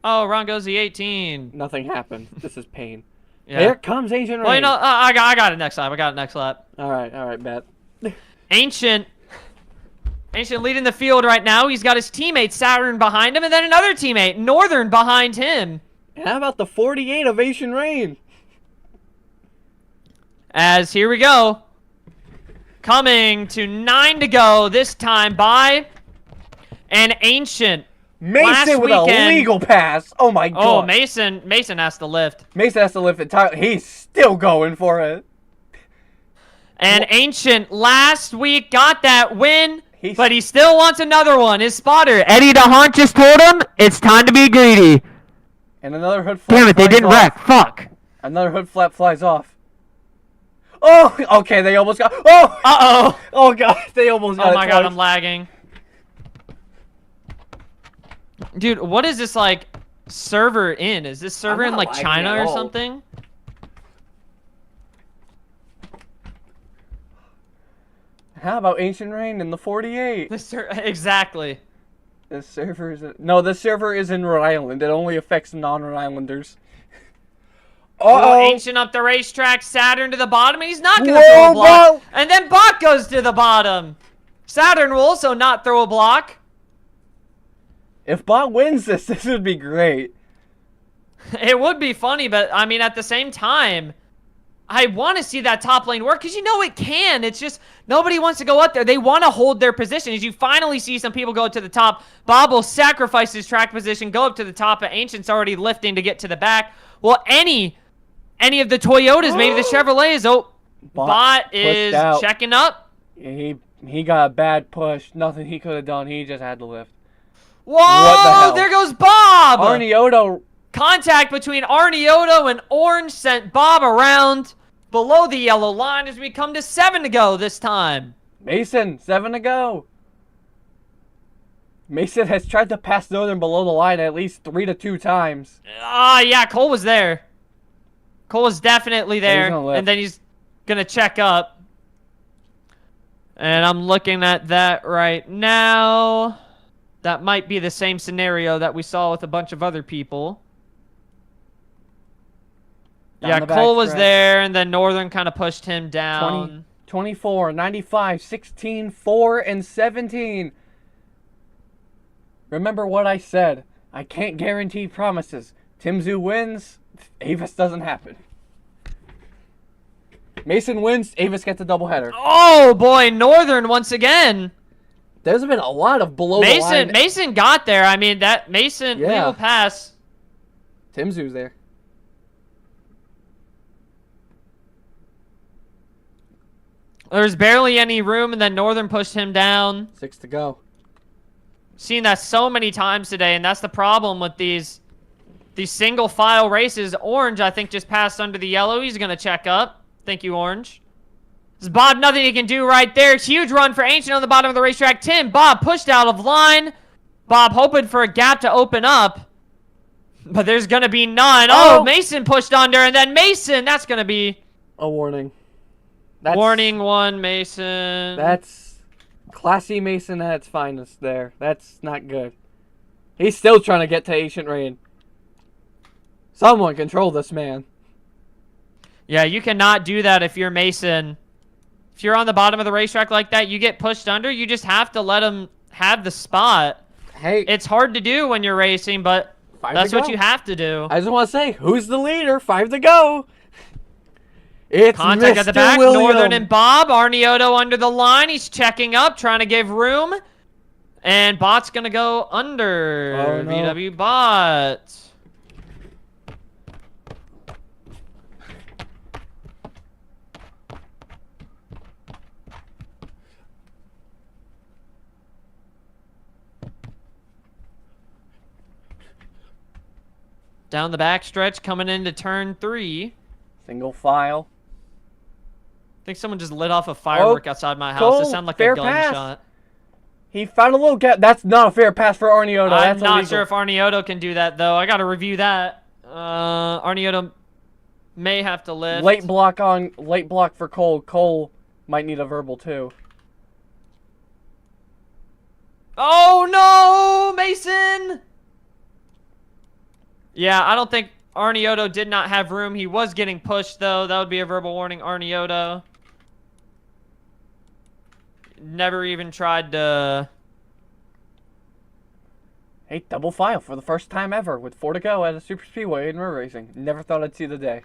Oh, Ron goes the 18. Nothing happened. This is pain. Yeah. Here comes Ancient Rain. Well, you know, I got it next lap. All right, bet. Ancient leading the field right now. He's got his teammate Saturn behind him, and then another teammate, Northern, behind him. And how about the 48 of Ancient Rain? As here we go. Coming to 9 to go, this time by an Ancient. Mason with a legal pass. Oh my god. Oh, Mason has to lift. Mason has to lift it. He's still going for it. And Ancient last week got that win, but he still wants another one. His spotter, Eddie DeHaan, just told him it's time to be greedy. And another hood flap. Damn it, they didn't wreck. Fuck. Another hood flap flies off. Oh, okay, they almost got. Oh! Uh-oh. Oh, God, they almost got it. Oh, my God, I'm lagging. Dude, what is this, like, server in? Is this server in, like, China or something? How about Ancient Rain in the 48? Exactly. This server is... No, this server is in Rhode Island. It only affects non-Rhode Islanders. Oh, Ancient up the racetrack, Saturn to the bottom, and he's not going to throw a block. And then Bot goes to the bottom. Saturn will also not throw a block. If Bot wins this, this would be great. It would be funny, but, I mean, at the same time, I want to see that top lane work, because you know it can. It's just, nobody wants to go up there. They want to hold their position. As you finally see some people go to the top, Bob will sacrifice his track position, go up to the top, but Ancient's already lifting to get to the back. Well, any of the Toyotas, maybe the Chevrolets, Bot is checking up. He got a bad push. Nothing he could have done. He just had to lift. Whoa, what the hell? There goes Bob! Arnioto. Contact between Arnioto and Orange sent Bob around below the yellow line as we come to 7 to go this time. Mason, 7 to go. Mason has tried to pass Northern below the line at least 3 to 2 times. Yeah, Cole was there. Cole was definitely there. And then he's going to check up. And I'm looking at that right now. That might be the same scenario that we saw with a bunch of other people. Yeah, Cole was there, and then Northern kind of pushed him down. 24, 95, 16, 4, and 17. Remember what I said. I can't guarantee promises. Timzu wins, Avis doesn't happen. Mason wins, Avis gets a doubleheader. Oh, boy, Northern once again. There's been a lot of below the line. Mason got there. I mean, that Mason legal pass. Timzu's there. There's barely any room, and then Northern pushed him down. 6 to go. Seen that so many times today, and that's the problem with these single file races. Orange, I think, just passed under the yellow. He's going to check up. Thank you, Orange. There's Bob, nothing he can do right there. Huge run for Ancient on the bottom of the racetrack. Tim, Bob pushed out of line. Bob hoping for a gap to open up. But there's going to be none. Oh, Mason pushed under, and then Mason, that's going to be a warning. Warning 1, Mason. That's classy Mason at its finest there. That's not good. He's still trying to get to Ancient Rain. Someone control this man. Yeah, you cannot do that if you're Mason. If you're on the bottom of the racetrack like that, you get pushed under, you just have to let him have the spot. Hey. It's hard to do when you're racing, but that's what you have to do. I just want to say, who's the leader? 5 to go. It's Contact Mr. at the back, William. Northern and Bob. Arnioto under the line. He's checking up, trying to give room. And Bot's going to go under. Oh, no. VW Bot. Down the backstretch, coming into turn 3. Single file. I think someone just lit off a firework outside my house. It sounded like a gunshot. He found a little gap. That's not a fair pass for Arnioto. I'm not sure if Arnioto can do that, though. I got to review that. Arnioto may have to lift. Late block for Cole. Cole might need a verbal, too. Oh, no! Mason! Yeah, I don't think Arnioto did not have room. He was getting pushed, though. That would be a verbal warning, Arnioto. Never even tried to... Hey, double file for the first time ever with 4 to go at a super speedway in river racing. Never thought I'd see the day.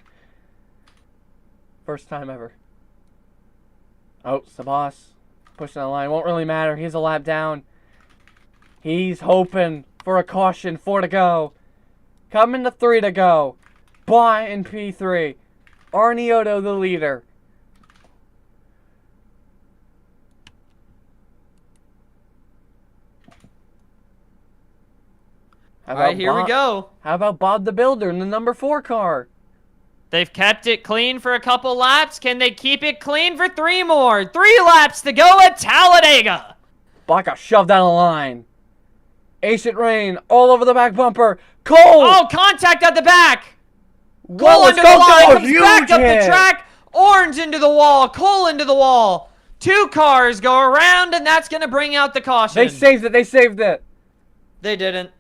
First time ever. Oh, Sabas pushing the line. Won't really matter. He's a lap down. He's hoping for a caution. 4 to go. Coming to 3 to go. Bot in P3. Arniotto the leader. All right, here we go. How about Bob the Builder in the number 4 car? They've kept it clean for a couple laps. Can they keep it clean for 3 more? 3 laps to go at Talladega. Bot got shoved down the line. Ancient Rain all over the back bumper. Cole! Oh, contact at the back. Cole under the line, comes back up the track. Orange into the wall, Cole into the wall. 2 cars go around, and that's going to bring out the caution. They saved it, they saved it. They didn't.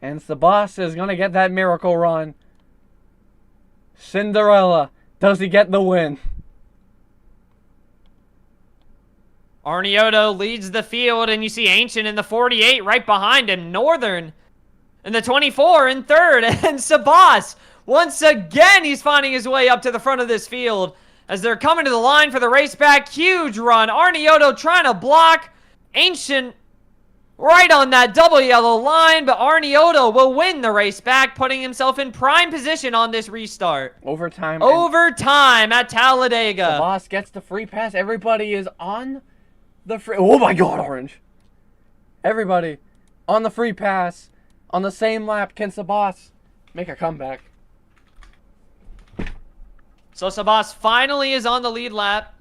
And Sabas is going to get that miracle run. Cinderella, does he get the win? Arniotto leads the field, and you see Ancient in the 48 right behind him. Northern in the 24 in third, and Sabas, once again, he's finding his way up to the front of this field as they're coming to the line for the race back. Huge run. Arniotto trying to block Ancient right on that double yellow line, but Arniotto will win the race back, putting himself in prime position on this restart. Overtime. Overtime at Talladega. Sabas gets the free pass. Everybody is on the free... Oh my god, Orange. Everybody on the free pass. On the same lap, can Sabas make a comeback? So Sabas finally is on the lead lap.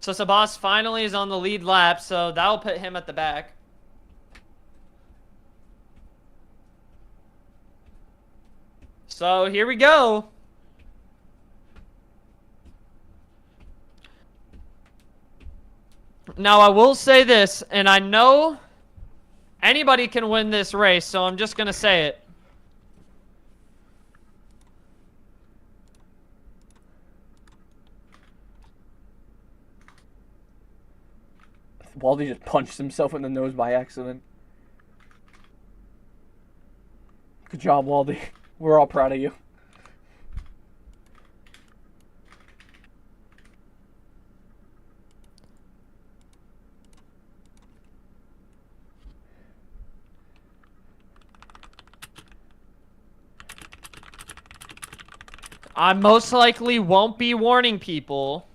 So Sabas finally is on the lead lap, so that'll put him at the back. So here we go. Now I will say this, and I know anybody can win this race, so I'm just going to say it. Waldy just punched himself in the nose by accident. Good job, Waldy. We're all proud of you. I most likely won't be warning people.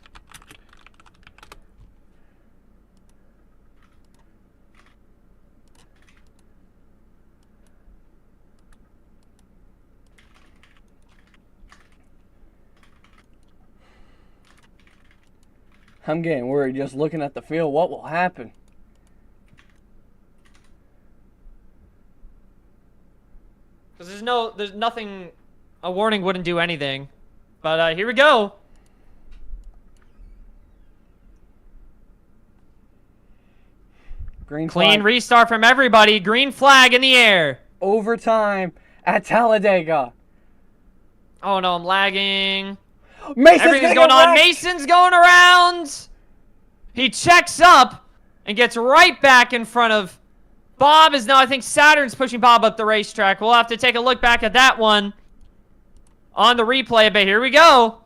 I'm getting worried just looking at the field. What will happen? Because there's nothing, a warning wouldn't do anything. But here we go. Green Clean flag. restart from everybody. Green flag in the air. Overtime at Talladega. Oh no, I'm lagging. Mason's Everything's going on. Mason's going around. He checks up and gets right back in front of Bob. Is now, I think Saturn's pushing Bob up the racetrack. We'll have to take a look back at that one on the replay, but here we go.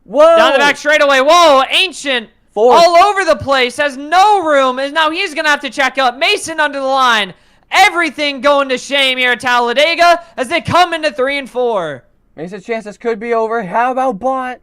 Whoa! Down the back straightaway. Whoa, Ancient all over the place. Has no room. And now he's going to have to check up. Mason under the line. Everything going to shame here at Talladega as they come into 3 and 4. Mason's chances could be over. How about Bot?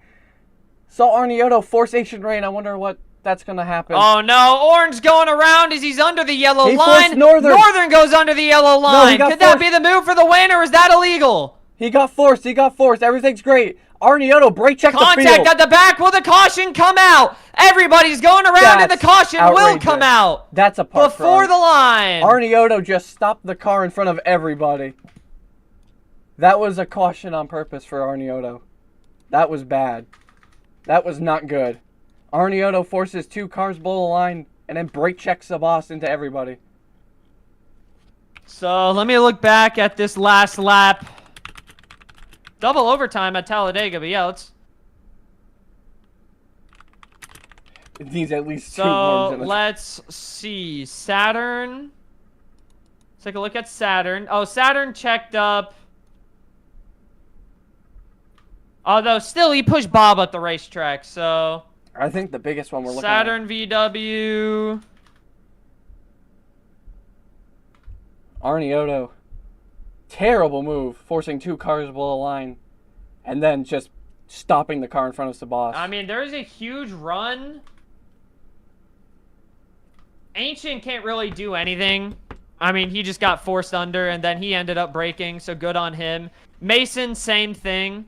Saw Arniotto force Ancient Rain. I wonder what that's going to happen. Oh, no. Orange going around as he's under the yellow He line. forced Northern. Northern goes under the yellow line. No, Could that be the move for the win, or is that illegal? He got forced. He got forced. Everything's great. Arniotto brake check the field. Contact at the back. Will the caution come out? Everybody's going around and the caution will come out. That's a part before the line. Arniotto just stopped the car in front of everybody. That was a caution on purpose for Arniotto. That was bad. That was not good. Arniotto forces 2 cars below the line and then brake checks the boss into everybody. So let me look back at this last lap. Double overtime at Talladega, but yeah, let's... It needs at least 2 more minutes. Let's see. Saturn. Let's take a look at Saturn. Oh, Saturn checked up. Although still, he pushed Bob at the racetrack, so I think the biggest one we're looking Saturn at. VW. Arnie Otto. Terrible move, forcing 2 cars below the line, and then just stopping the car in front of Sabas. I mean, there's a huge run. Ancient can't really do anything. I mean, he just got forced under, and then he ended up braking, so good on him. Mason, same thing.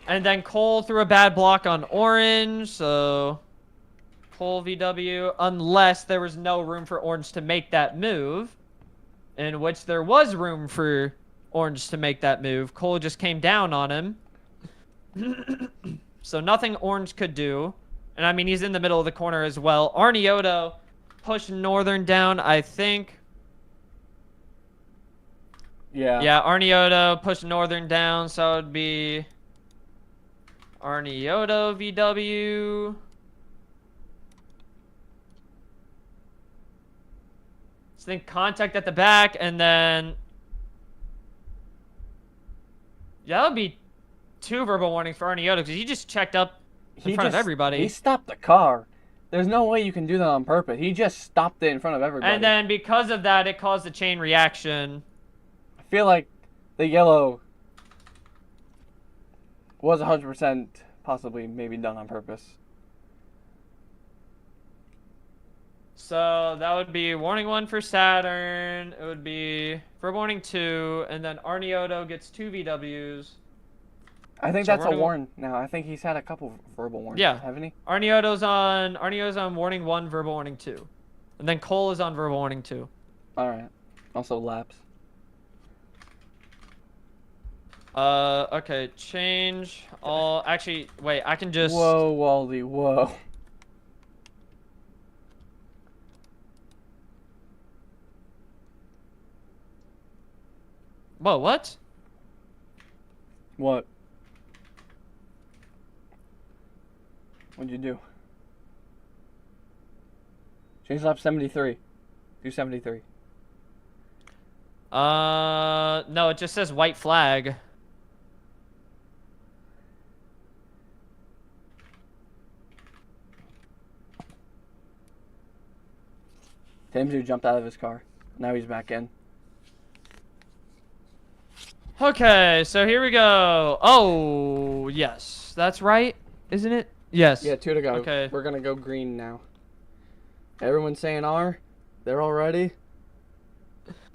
And then Cole threw a bad block on Orange, so Cole VW, unless there was no room for Orange to make that move, in which there was room for Orange to make that move. Cole just came down on him. So nothing Orange could do. And I mean, he's in the middle of the corner as well. Arnioto pushed Northern down, I think. Yeah. Yeah, Arnioto pushed Northern down, so it would be Arnioto VW. So then contact at the back, and then... Yeah, that would be 2 verbal warnings for Arnioto, because he just checked up in front of everybody. He stopped the car. There's no way you can do that on purpose. He just stopped it in front of everybody. And then because of that, it caused a chain reaction. I feel like the yellow was 100% possibly maybe done on purpose. So that would be warning 1 for Saturn. It would be verbal warning 2, and then Arnioto gets 2 VWs. I think So that's a warning- warn now. I think he's had a couple verbal warnings, Yeah. haven't he? Arnioto's on warning 1, verbal warning 2. And then Cole is on verbal warning 2. All right. Also laps. Okay, change all... Actually, wait, I can just... Whoa, Waldy, whoa. Whoa, what? What? What'd you do? Change lap 73. Do 73. No, it just says white flag. Timsu jumped out of his car. Now he's back in. Okay, so here we go. Oh, yes. That's right, isn't it? Yes. Yeah, 2 to go. Okay. We're gonna go green now. Everyone's saying R. They're all ready.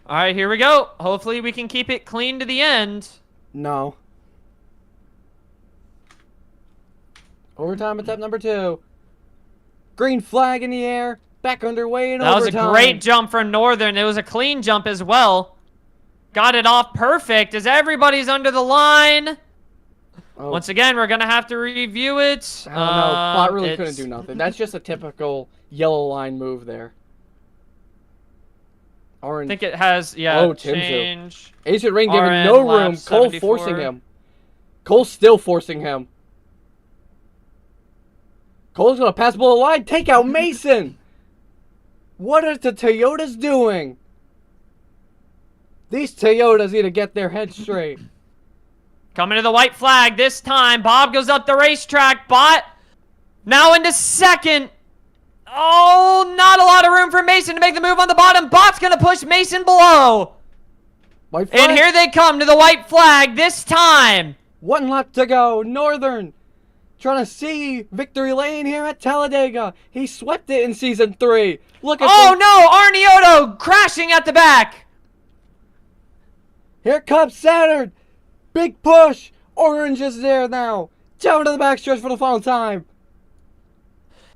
All right, here we go. Hopefully we can keep it clean to the end. No. Overtime attempt number 2. Green flag in the air. Back underway in That was overtime. a great jump for Northern. It was a clean jump as well. Got it off perfect as everybody's under the line. Oh, Once again, we're going to have to review it. I don't know. Bot really couldn't It's- do nothing. That's just a typical yellow line move there. I Orange. think it has, yeah, Oh, Timsu. change. Ancient Ring giving RN no lap room. Cole 74. forcing him. Cole's still forcing him. Cole's going to pass below the line. Take out Mason. What are the Toyotas doing? These Toyotas need to get their heads straight. Coming to the white flag this time. Bob goes up the racetrack. Bot now into second. Oh, not a lot of room for Mason to make the move on the bottom. Bot's going to push Mason below. White flag. And here they come to the white flag this time. 1 lap to go. Northern trying to see victory lane here at Talladega. He swept it in season 3. Look at Oh, no. Arnioto crashing at the back. Here comes Saturn. Big push. Orange is there now. Down to the backstretch for the final time.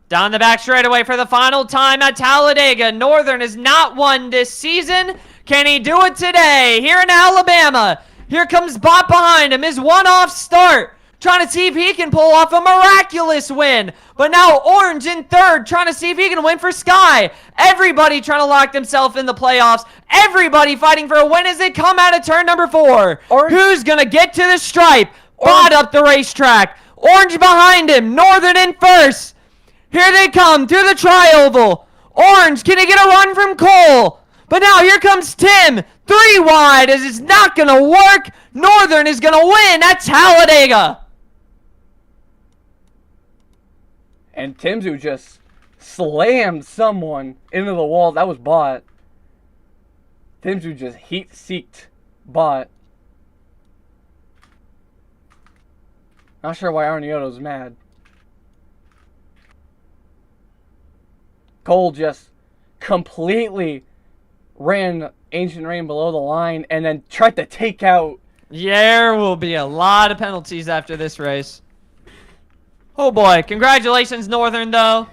Down the back straightaway for the final time at Talladega. Northern has not won this season. Can he do it today? Here in Alabama. Here comes Bot behind him. His one-off start. Trying to see if he can pull off a miraculous win. But now Orange in third, trying to see if he can win for Sky. Everybody trying to lock themselves in the playoffs. Everybody fighting for a win as they come out of turn number 4. Orange- Who's going to get to the stripe? Bot up the racetrack. Orange behind him. Northern in first. Here they come through the tri-oval. Orange, can he get a run from Cole? But now here comes Tim. 3 wide as it's not going to work. Northern is going to win at Talladega. And Timzu just slammed someone into the wall. That was Bot. Timzu just heat-seeked Bot. Not sure why Arniotto's mad. Cole just completely ran Ancient Rain below the line and then tried to take out. There will be a lot of penalties after this race. Oh boy, congratulations Northern though.